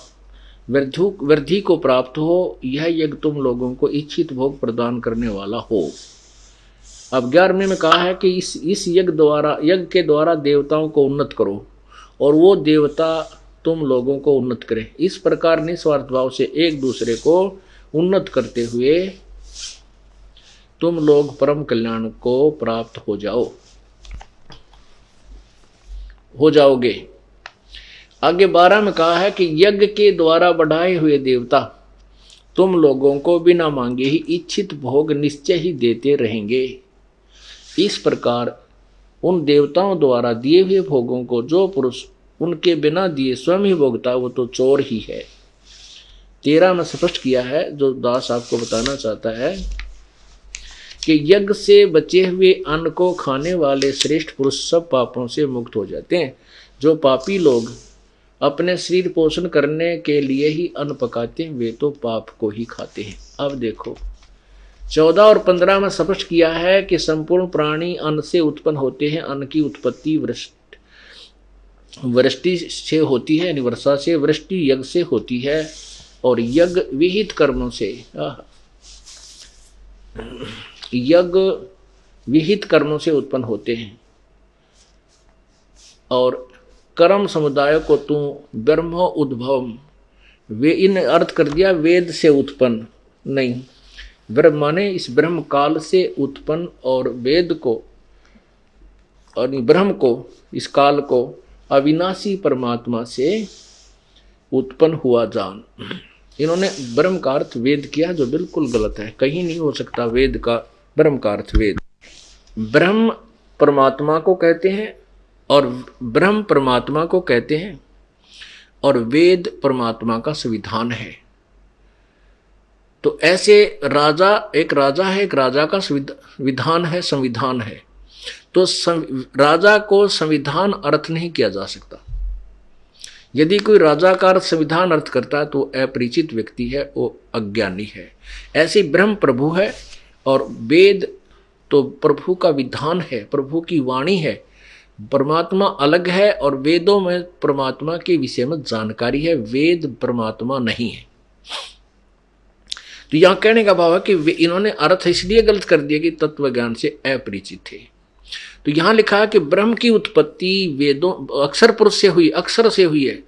वृद्धि को प्राप्त हो। यह यज्ञ तुम लोगों को इच्छित भोग प्रदान करने वाला हो। अब 11वें में कहा है कि इस यज्ञ के द्वारा देवताओं को उन्नत करो और वो देवता तुम लोगों को उन्नत करें। इस प्रकार निस्वार्थ भाव से एक दूसरे को उन्नत करते हुए तुम लोग परम कल्याण को प्राप्त हो जाओगे। आगे 12 में कहा है कि यज्ञ के द्वारा बढ़ाए हुए देवता तुम लोगों को बिना मांगे ही इच्छित भोग निश्चय ही देते रहेंगे। इस प्रकार उन देवताओं द्वारा दिए हुए भोगों को जो पुरुष उनके बिना दिए स्वयं ही भोगता वो तो चोर ही है। 13 में स्पष्ट किया है, जो दास आपको बताना चाहता है कि यज्ञ से बचे हुए अन्न को खाने वाले श्रेष्ठ पुरुष सब पापों से मुक्त हो जाते हैं। जो पापी लोग अपने शरीर पोषण करने के लिए ही अन्न पकाते हैं वे तो पाप को ही खाते हैं। अब देखो 14 और 15 में स्पष्ट किया है कि संपूर्ण प्राणी अन्न से उत्पन्न होते हैं। अन्न की उत्पत्ति वृष्टि से होती है, यानी वर्षा से। वृष्टि यज्ञ से होती है और यज्ञ विहित कर्मों से, यज्ञ विहित कर्मों से उत्पन्न होते हैं। और कर्म समुदाय को तू ब्रह्म उद्भवम, वे इन अर्थ कर दिया वेद से उत्पन्न नहीं, ब्रह्म माने इस ब्रह्म काल से उत्पन्न, और वेद को और ब्रह्म को इस काल को अविनाशी परमात्मा से उत्पन्न हुआ जान। इन्होंने ब्रह्म का अर्थ वेद किया जो बिल्कुल गलत है। कहीं नहीं हो सकता वेद का ब्रह्म का अर्थ वेद। ब्रह्म परमात्मा को कहते हैं और ब्रह्म परमात्मा को कहते हैं और वेद परमात्मा का संविधान है। तो ऐसे एक राजा है, एक राजा का विधान है, संविधान है। तो राजा को संविधान अर्थ नहीं किया जा सकता। यदि कोई राजा का अर्थ संविधान अर्थ करता है तो अपरिचित व्यक्ति है, वो अज्ञानी है। ऐसे ब्रह्म प्रभु है और वेद तो प्रभु का विधान है, प्रभु की वाणी है। परमात्मा अलग है और वेदों में परमात्मा के विषय में जानकारी है, वेद परमात्मा नहीं है। तो यहां कहने का भाव है कि इन्होंने अर्थ इसलिए गलत कर दिया कि तत्व ज्ञान से अपरिचित थे। तो यहां लिखा है कि ब्रह्म की उत्पत्ति वेदों अक्षर पुरुष से हुई, अक्षर से हुई है।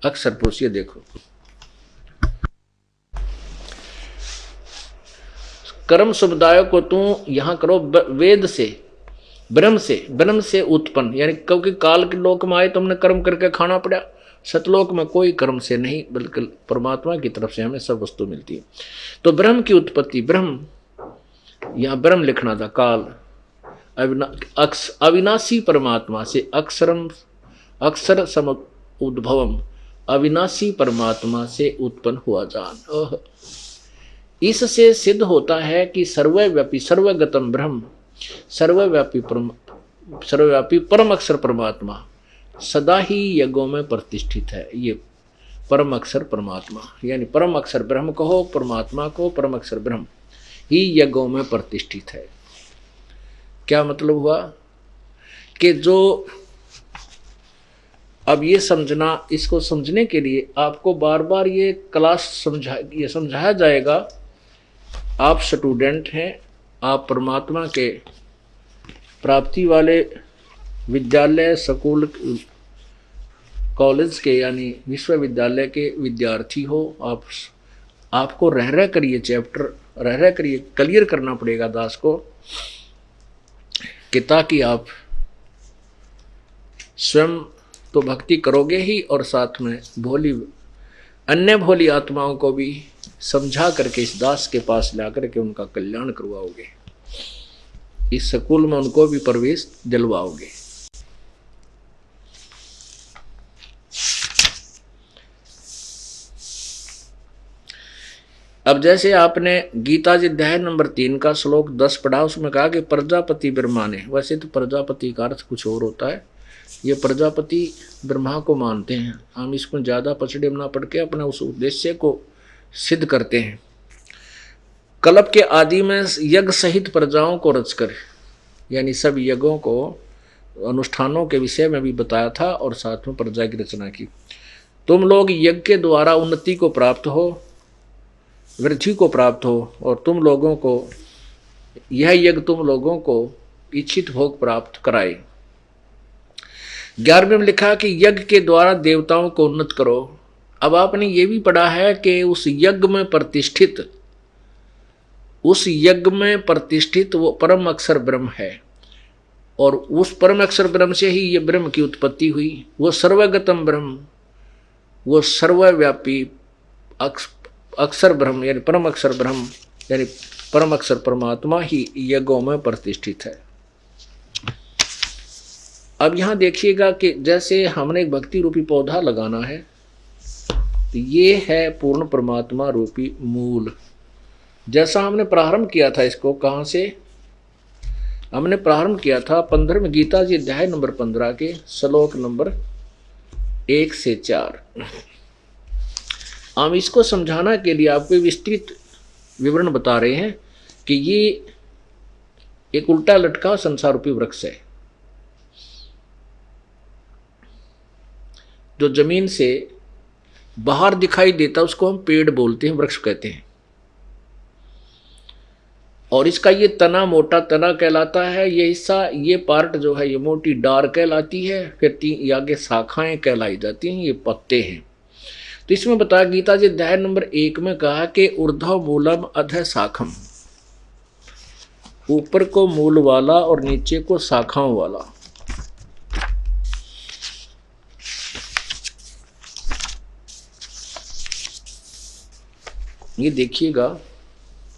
अक्षर पुरुष, ये देखो कर्म समुदाय को तू यहां करो वेद से, ब्रह्म से उत्पन्न, यानी क्योंकि काल के लोक में आए तुमने कर्म करके खाना पड़ा। सतलोक में कोई कर्म से नहीं, बल्कि परमात्मा की तरफ से हमें सब वस्तु मिलती है। तो ब्रह्म की उत्पत्ति, ब्रह्म यहां ब्रह्म लिखना था, काल अविनाशी परमात्मा से, अक्षर सम उद्भवम, अविनाशी परमात्मा से उत्पन्न हुआ जान। इससे सिद्ध होता है कि सर्वव्यापी सर्वगतम ब्रह्म, सर्वव्यापी परम अक्षर परमात्मा सदा ही यज्ञों में प्रतिष्ठित है। ये परम अक्षर परमात्मा, यानी परम अक्षर ब्रह्म कहो, परमात्मा को परम अक्षर ब्रह्म ही यज्ञों में प्रतिष्ठित है। क्या मतलब हुआ कि जो अब ये समझना, इसको समझने के लिए आपको बार बार ये क्लास समझाया जाएगा। आप स्टूडेंट हैं, आप परमात्मा के प्राप्ति वाले विद्यालय, स्कूल, कॉलेज के यानी विश्वविद्यालय के विद्यार्थी हो। आपको रह कर ये चैप्टर रह कर ये क्लियर करना पड़ेगा दास को, कि ताकि आप स्वयं तो भक्ति करोगे ही और साथ में अन्य भोली आत्माओं को भी समझा करके इस दास के पास ला करके उनका कल्याण करवाओगे, इस स्कूल में उनको भी प्रवेश दिलवाओगे। अब जैसे आपने गीता जी अध्याय नंबर 3 का श्लोक 10 पढ़ा, उसमें कहा कि प्रजापति ब्रह्मा ने, वैसे तो प्रजापति का अर्थ कुछ और होता है, ये प्रजापति ब्रह्मा को मानते हैं। हम इसको ज़्यादा पचड़े ना पढ़ के अपने उस उद्देश्य को सिद्ध करते हैं। कल्प के आदि में यज्ञ सहित प्रजाओं को रचकर, यानी सब यज्ञों को अनुष्ठानों के विषय में भी बताया था और साथ में प्रजा की रचना की। तुम लोग यज्ञ के द्वारा उन्नति को प्राप्त हो, वृद्धि को प्राप्त हो, और तुम लोगों को यह यज्ञ तुम लोगों को इच्छित भोग प्राप्त कराए। 11वें में लिखा कि यज्ञ के द्वारा देवताओं को उन्नत करो। अब आपने ये भी पढ़ा है कि उस यज्ञ में प्रतिष्ठित वो परम अक्षर ब्रह्म है, और उस परम अक्षर ब्रह्म से ही ये ब्रह्म की उत्पत्ति हुई। वो सर्वगतम ब्रह्म, वो सर्वव्यापी अक्षर ब्रह्म यानी परम अक्षर ब्रह्म यानी परम अक्षर परमात्मा ही यज्ञों में प्रतिष्ठित है। अब यहां देखिएगा कि जैसे हमने एक भक्ति रूपी पौधा लगाना है, तो ये है पूर्ण परमात्मा रूपी मूल। जैसा हमने प्रारंभ किया था, इसको कहां से हमने प्रारंभ किया था? 15वें गीता जी अध्याय नंबर 15 के श्लोक नंबर 1 से 4। हम इसको समझाना के लिए आपको विस्तृत विवरण बता रहे हैं कि ये एक उल्टा लटका संसार रूपी वृक्ष है, जो जमीन से बाहर दिखाई देता उसको हम पेड़ बोलते हैं, वृक्ष कहते हैं। और इसका ये तना मोटा तना कहलाता है, ये हिस्सा, ये पार्ट जो है ये मोटी डार कहलाती है, फिर 3 आगे शाखाएं कहलाई जाती हैं, ये पत्ते हैं। तो इसमें बताया गीता जी अध्याय नंबर 1 में कहा कि ऊर्ध्व मूलम अधः शाखम, ऊपर को मूल वाला और नीचे को शाखाओं वाला। ये देखिएगा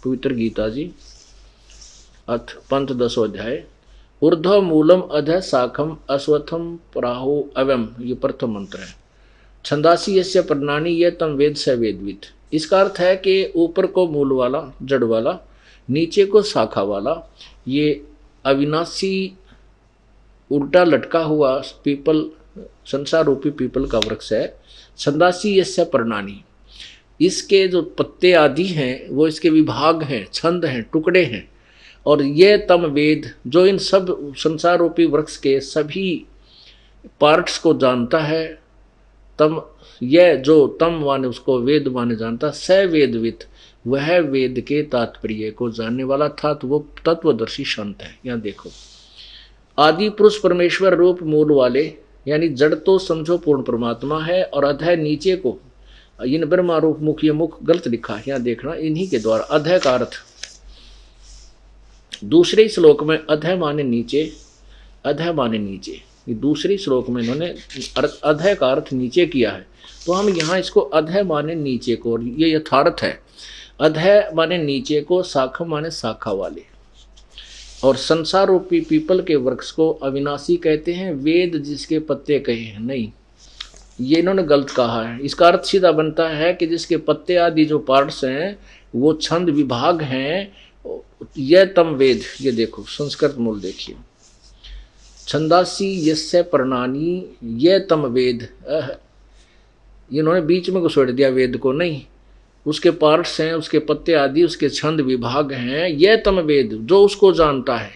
पवित्र गीता जी अथ पंचदशो अध्याय, ऊर्ध्व मूलम अधः शाखम अश्वत्थम प्राहो अवम, ये प्रथम मंत्र है। छंदासी यस्य प्रणानी ये तम वेद स वेदविद। इसका अर्थ है कि ऊपर को मूल वाला जड़ वाला, नीचे को शाखा वाला, ये अविनाशी उल्टा लटका हुआ पीपल, संसार रूपी पीपल का वृक्ष है। छंदासी यस्य प्रणानी, इसके जो पत्ते आदि हैं वो इसके विभाग हैं, छंद हैं, टुकड़े हैं। और ये तम वेद, जो इन सब संसार रूपी वृक्ष के सभी पार्ट्स को जानता है, तम यह जो तम माने उसको वेद माने जानता, स वेदवित, वह वेद के तात्पर्य को जानने वाला था, तो वो तत्वदर्शी संत है। यहाँ देखो, आदि पुरुष परमेश्वर रूप मूल वाले, यानी जड़ तो समझो पूर्ण परमात्मा है, और अधः नीचे को इन ब्रह्मा रूप मुख, ये मुख गलत लिखा है, यहाँ देखना, इन्हीं के द्वारा अधः का अर्थ दूसरे श्लोक में अधः माने नीचे, अधः माने नीचे, ये दूसरे श्लोक में इन्होंने अधः का अर्थ नीचे किया है। तो हम यहाँ इसको अधः माने नीचे को, और ये यथार्थ है, अधः माने नीचे को, शाखा माने शाखा वाले। और संसार रूपी पीपल के वृक्ष को अविनाशी कहते हैं, वेद जिसके पत्ते कहे हैं, नहीं, ये इन्होंने गलत कहा है। इसका अर्थ सीधा बनता है कि जिसके पत्ते आदि जो पार्ट्स हैं वो छंद विभाग हैं, यह तम वेद। ये देखो संस्कृत मूल देखिए, छंदासी यस्य प्रणानी ये तम वेद। इन्होंने बीच में घुसोड़ दिया वेद को, नहीं, उसके पार्ट्स हैं, उसके पत्ते आदि, उसके छंद विभाग हैं। ये तम वेद, जो उसको जानता है,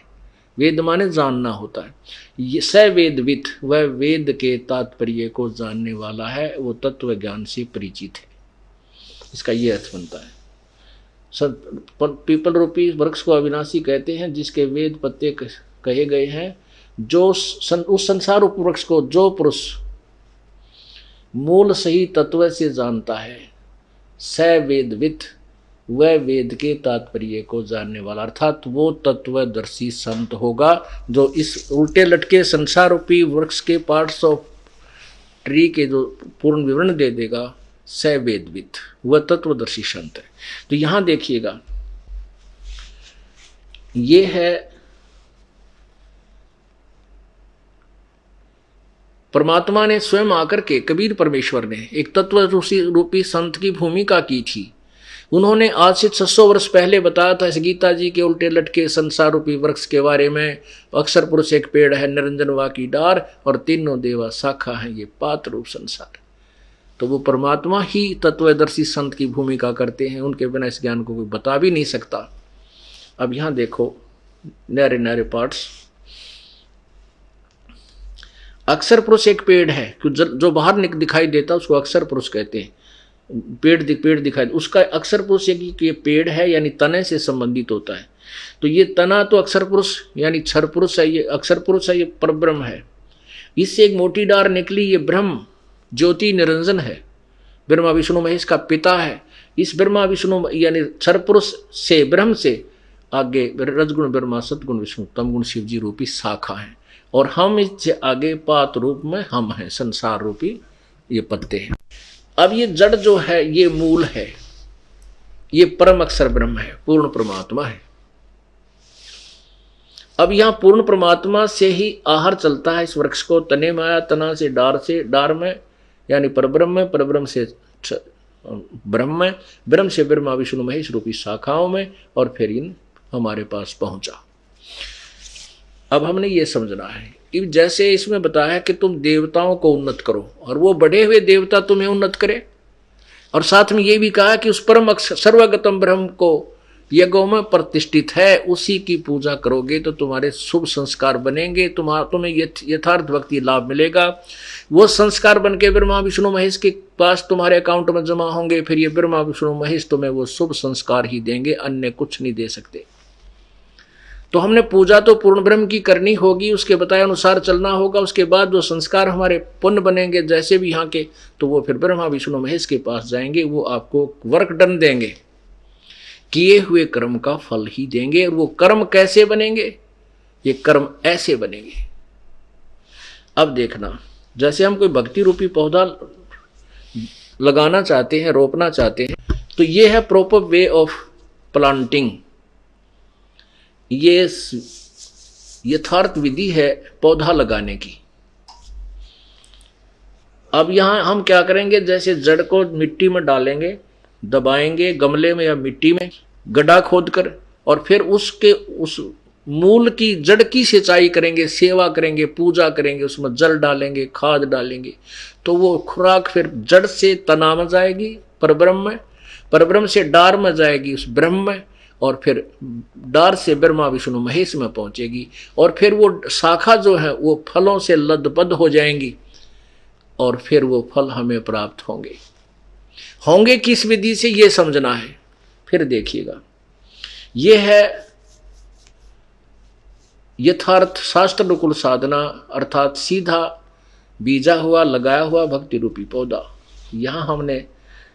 वेद माने जानना होता है। ये स वेदवित, वह वेद के तात्पर्य को जानने वाला है, वो तत्व ज्ञान से परिचित है। इसका ये अर्थ बनता है। पीपल रूपी वृक्ष को अविनाशी कहते हैं, जिसके वेद पत्ते कहे गए हैं। जो उस संसार रूप वृक्ष को जो पुरुष मूल सही तत्व से जानता है, स वेदवित, वह वेद के तात्पर्य को जानने वाला, अर्थात वो तत्वदर्शी संत होगा जो इस उल्टे लटके संसार रूपी वृक्ष के पार्ट्स ऑफ ट्री के जो पूर्ण विवरण दे देगा। स वेदवित, वह तत्वदर्शी संत है। तो यहां देखिएगा, ये है परमात्मा ने स्वयं आकर के, कबीर परमेश्वर ने एक तत्व रूपी संत की भूमिका की थी। उन्होंने आज से 600 वर्ष पहले बताया था इस गीता जी के उल्टे लटके संसार रूपी वृक्ष के बारे में। अक्षर पुरुष एक पेड़ है, निरंजन वा की डार, और तीनों देवा शाखा है, ये पात्र रूप संसार। तो वो परमात्मा ही तत्वदर्शी संत की भूमिका करते हैं, उनके बिना इस ज्ञान को कोई बता भी नहीं सकता। अब यहां देखो न्यारे न्यारे पार्ट्स। अक्षर पुरुष एक पेड़ है, जो बाहर दिखाई देता उसको अक्षर पुरुष कहते हैं। पेड़ दिखाई, उसका अक्षर पुरुष ये पेड़ है, यानी तने से संबंधित होता है। तो ये तना तो अक्षर पुरुष यानी क्षर पुरुष है, ये अक्षर पुरुष है, ये परब्रह्म है। इससे एक मोटी डार निकली, ये ब्रह्म ज्योति निरंजन है, ब्रह्मा विष्णु महेश का पिता है। इस ब्रह्मा विष्णु यानी क्षर पुरुष से, ब्रह्म से आगे रजगुण ब्रह्मा, सतगुण विष्णु, तमगुण शिव जी रूपी शाखा है, और हम इससे आगे पात रूप में हम हैं, संसार रूपी ये पत्ते हैं। अब ये जड़ जो है ये मूल है, ये परम अक्षर ब्रह्म है, पूर्ण परमात्मा है। अब यहां पूर्ण परमात्मा से ही आहार चलता है इस वृक्ष को, तने में आया, तना से डार में यानी परब्रह्म, परब्रह्म से ब्रह्म में, ब्रह्म से ब्रह्मा विष्णु महेश रूपी शाखाओं में, और फिर इन हमारे पास पहुंचा। अब हमने ये समझना है, जैसे इसमें बताया है कि तुम देवताओं को उन्नत करो और वो बढ़े हुए देवता तुम्हें उन्नत करे, और साथ में ये भी कहा कि उस परम सर्वगतम ब्रह्म को यज्ञों में प्रतिष्ठित है, उसी की पूजा करोगे तो तुम्हारे शुभ संस्कार बनेंगे, तुम्हें यथार्थ भक्ति लाभ मिलेगा। वो संस्कार बन के ब्रह्मा विष्णु महेश के पास तुम्हारे अकाउंट में जमा होंगे, फिर ये ब्रह्मा विष्णु महेश तुम्हें वो शुभ संस्कार ही देंगे, अन्य कुछ नहीं दे सकते। तो हमने पूजा तो पूर्ण ब्रह्म की करनी होगी, उसके बताए अनुसार चलना होगा। उसके बाद जो संस्कार हमारे पुण्य बनेंगे जैसे भी यहाँ के, तो वो फिर ब्रह्मा विष्णु महेश के पास जाएंगे, वो आपको वर्क डन देंगे, किए हुए कर्म का फल ही देंगे। और वो कर्म कैसे बनेंगे? ये कर्म ऐसे बनेंगे। अब देखना, जैसे हम कोई भक्ति रूपी पौधा लगाना चाहते हैं, रोपना चाहते हैं, तो ये है प्रॉपर वे ऑफ प्लांटिंग, ये यथार्थ विधि है पौधा लगाने की। अब यहां हम क्या करेंगे, जैसे जड़ को मिट्टी में डालेंगे, दबाएंगे गमले में या मिट्टी में गड्ढा खोदकर, और फिर उस मूल की जड़ की सिंचाई करेंगे, सेवा करेंगे, पूजा करेंगे, उसमें जल डालेंगे, खाद डालेंगे, तो वो खुराक फिर जड़ से तना में जाएगी परब्रह्म में, परब्रह्म से डार में जाएगी उस ब्रह्म में, और फिर डार से ब्रह्मा विष्णु महेश में पहुंचेगी, और फिर वो शाखा जो है वो फलों से लदबद हो जाएंगी, और फिर वो फल हमें प्राप्त होंगे किस विधि से, ये समझना है। फिर देखिएगा, ये है यथार्थ शास्त्र अनुकूल साधना, अर्थात सीधा बीजा हुआ, लगाया हुआ भक्ति रूपी पौधा। यहां हमने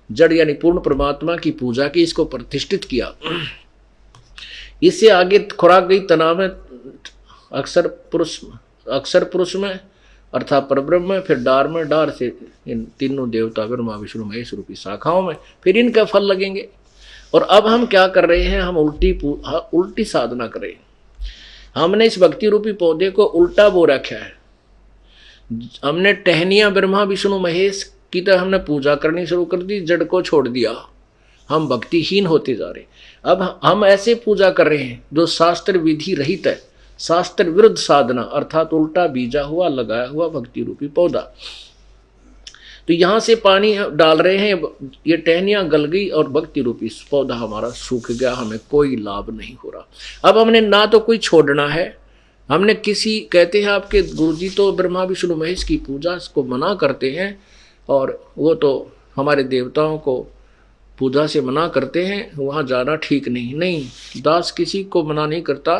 जड़ यानी पूर्ण परमात्मा की पूजा की, इसको प्रतिष्ठित किया। इससे आगे खुराक गई तना में, अक्षर पुरुष में अर्थात परब्रह्म में, फिर डार में, डार से इन तीनों देवता ब्रह्मा विष्णु महेश रूपी शाखाओं में, फिर इनका फल लगेंगे। और अब हम क्या कर रहे हैं, हम उल्टी साधना कर रहे हैं। हमने इस भक्ति रूपी पौधे को उल्टा बो रखा है। हमने टहनियां ब्रह्मा विष्णु महेश की तरह हमने पूजा करनी शुरू कर दी, जड़ को छोड़ दिया, हम भक्तिहीन होते जा रहे। अब हम ऐसे पूजा कर रहे हैं जो शास्त्र विधि रहित है, शास्त्र विरुद्ध साधना अर्थात उल्टा बीजा हुआ लगाया हुआ भक्ति रूपी पौधा। तो यहां से पानी डाल रहे हैं, ये टहनियां गल गई और भक्ति रूपी पौधा हमारा सूख गया, हमें कोई लाभ नहीं हो रहा। अब हमने ना तो कोई छोड़ना है, हमने किसी, कहते हैं आपके गुरुजी तो ब्रह्मा विष्णु महेश की पूजा को मना करते हैं, और वो तो हमारे देवताओं को पूजा से मना करते हैं, वहाँ जाना ठीक नहीं। दास किसी को मना नहीं करता।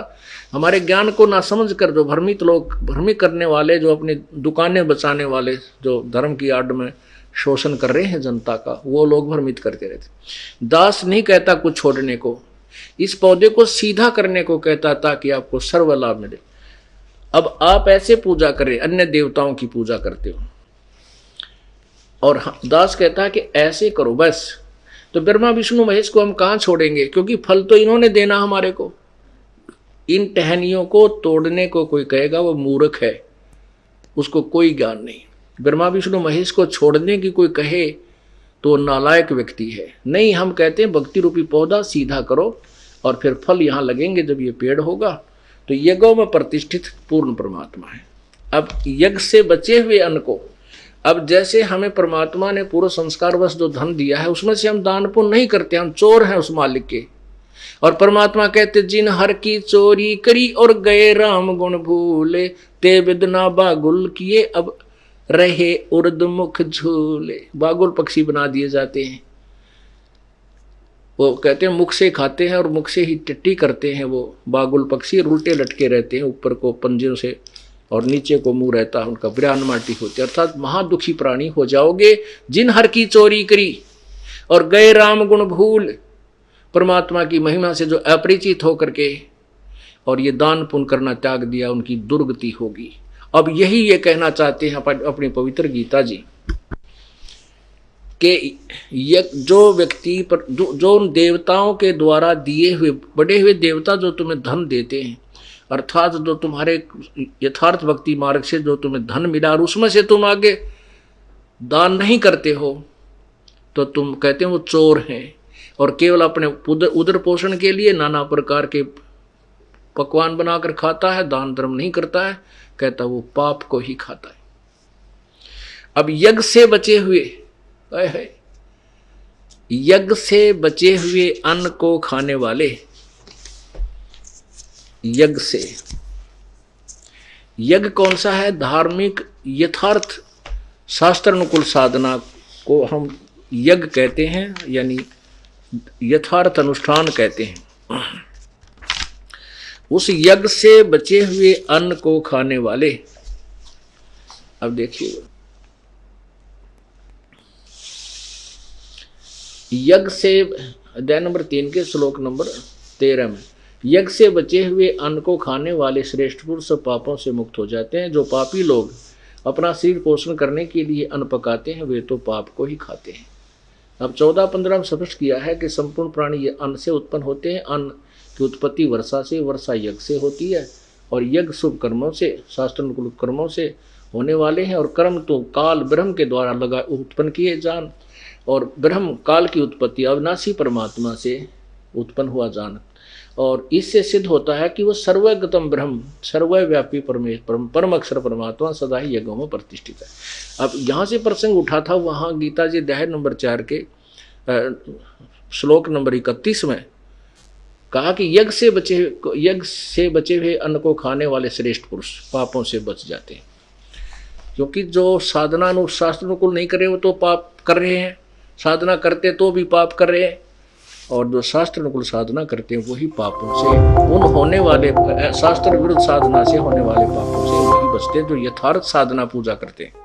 हमारे ज्ञान को ना समझ कर जो भ्रमित लोग, भ्रमित करने वाले, जो अपनी दुकानें बचाने वाले, जो धर्म की आड़ में शोषण कर रहे हैं जनता का, वो लोग भ्रमित करते रहते। दास नहीं कहता कुछ छोड़ने को, इस पौधे को सीधा करने को कहता ताकि आपको सर्व लाभ मिले। अब आप ऐसे पूजा करें, अन्य देवताओं की पूजा करते हो, और दास कहता है कि ऐसे करो बस। तो ब्रह्मा विष्णु महेश को हम कहाँ छोड़ेंगे, क्योंकि फल तो इन्होंने देना हमारे को। इन टहनियों को तोड़ने को कोई कहेगा वो मूर्ख है, उसको कोई ज्ञान नहीं। ब्रह्मा विष्णु महेश को छोड़ने की कोई कहे तो नालायक व्यक्ति है। नहीं, हम कहते हैं भक्ति रूपी पौधा सीधा करो और फिर फल यहाँ लगेंगे। जब ये पेड़ होगा तो यज्ञों में प्रतिष्ठित पूर्ण परमात्मा है। अब यज्ञ से बचे हुए अन्न को, अब जैसे हमें परमात्मा ने पूर्व संस्कारवश जो धन दिया है उसमें से हम दान पुण्य नहीं करते, हम चोर हैं उस मालिक के। और परमात्मा कहते जिन हर की चोरी करी और गए राम गुण भूले, ते बिदना बागुल किए अब रहे उर्द मुख झूले। बागुल पक्षी बना दिए जाते हैं, वो कहते हैं मुख से खाते हैं और मुख से ही टट्टी करते हैं। वो बागुल पक्षी उल्टे लटके रहते हैं, ऊपर को पंजों से और नीचे को मुंह रहता है उनका, बिरान माटी होती है। अर्थात महादुखी प्राणी हो जाओगे जिन हर की चोरी करी और गए राम गुण भूल। परमात्मा की महिमा से जो अपरिचित होकर के और ये दान पुण्य करना त्याग दिया, उनकी दुर्गति होगी। अब यही ये कहना चाहते हैं अपनी पवित्र गीता जी कि जो व्यक्ति पर जो उन देवताओं के द्वारा दिए हुए, बड़े हुए देवता जो तुम्हें धन देते हैं, अर्थात जो तुम्हारे यथार्थ भक्ति मार्ग से जो तुम्हें धन मिला और उसमें से तुम आगे दान नहीं करते हो, तो तुम कहते हैं वो चोर हैं। और केवल अपने उदर पोषण के लिए नाना प्रकार के पकवान बनाकर खाता है, दान धर्म नहीं करता है, कहता वो पाप को ही खाता है। अब यज्ञ से बचे हुए, यज्ञ से बचे हुए अन्न को खाने वाले, यज्ञ से, यज्ञ कौन सा है? धार्मिक यथार्थ शास्त्र अनुकूल साधना को हम यज्ञ कहते हैं, यानी यथार्थ अनुष्ठान कहते हैं। उस यज्ञ से बचे हुए अन्न को खाने वाले, अब देखिए यज्ञ से, अध्याय नंबर 3 के श्लोक नंबर 13 में, यज्ञ से बचे हुए अन्न को खाने वाले श्रेष्ठ पुरुष पापों से मुक्त हो जाते हैं। जो पापी लोग अपना शरीर पोषण करने के लिए अन्न पकाते हैं वे तो पाप को ही खाते हैं। अब 14-15 में स्पष्ट किया है कि संपूर्ण प्राणी ये अन्न से उत्पन्न होते हैं। अन्न की उत्पत्ति वर्षा से, वर्षा यज्ञ से होती है, और यज्ञ शुभ कर्मों से, शास्त्रानुकूल कर्मों से होने वाले हैं। और कर्म तो काल ब्रह्म के द्वारा लगा उत्पन्न किए जान, और ब्रह्म काल की उत्पत्ति अविनाशी परमात्मा से उत्पन्न हुआ जान। और इससे सिद्ध होता है कि वो सर्वगतम ब्रह्म, सर्वव्यापी परमेश्वर, परम अक्षर परमात्मा सदा ही यज्ञों में प्रतिष्ठित है। अब यहाँ से प्रसंग उठा था, वहाँ गीता जी अध्याय नंबर 4 के श्लोक नंबर 31 में कहा कि यज्ञ से बचे हुए अन्न को खाने वाले श्रेष्ठ पुरुष पापों से बच जाते हैं। क्योंकि जो साधना शास्त्र अनुकूल नहीं करे वो तो पाप कर रहे हैं, साधना करते तो भी पाप कर रहे हैं, और जो शास्त्र अनुकूल साधना करते हैं वही पापों से, उन होने वाले शास्त्र विरुद्ध साधना से होने वाले पापों से वही बचते हैं जो यथार्थ साधना पूजा करते हैं।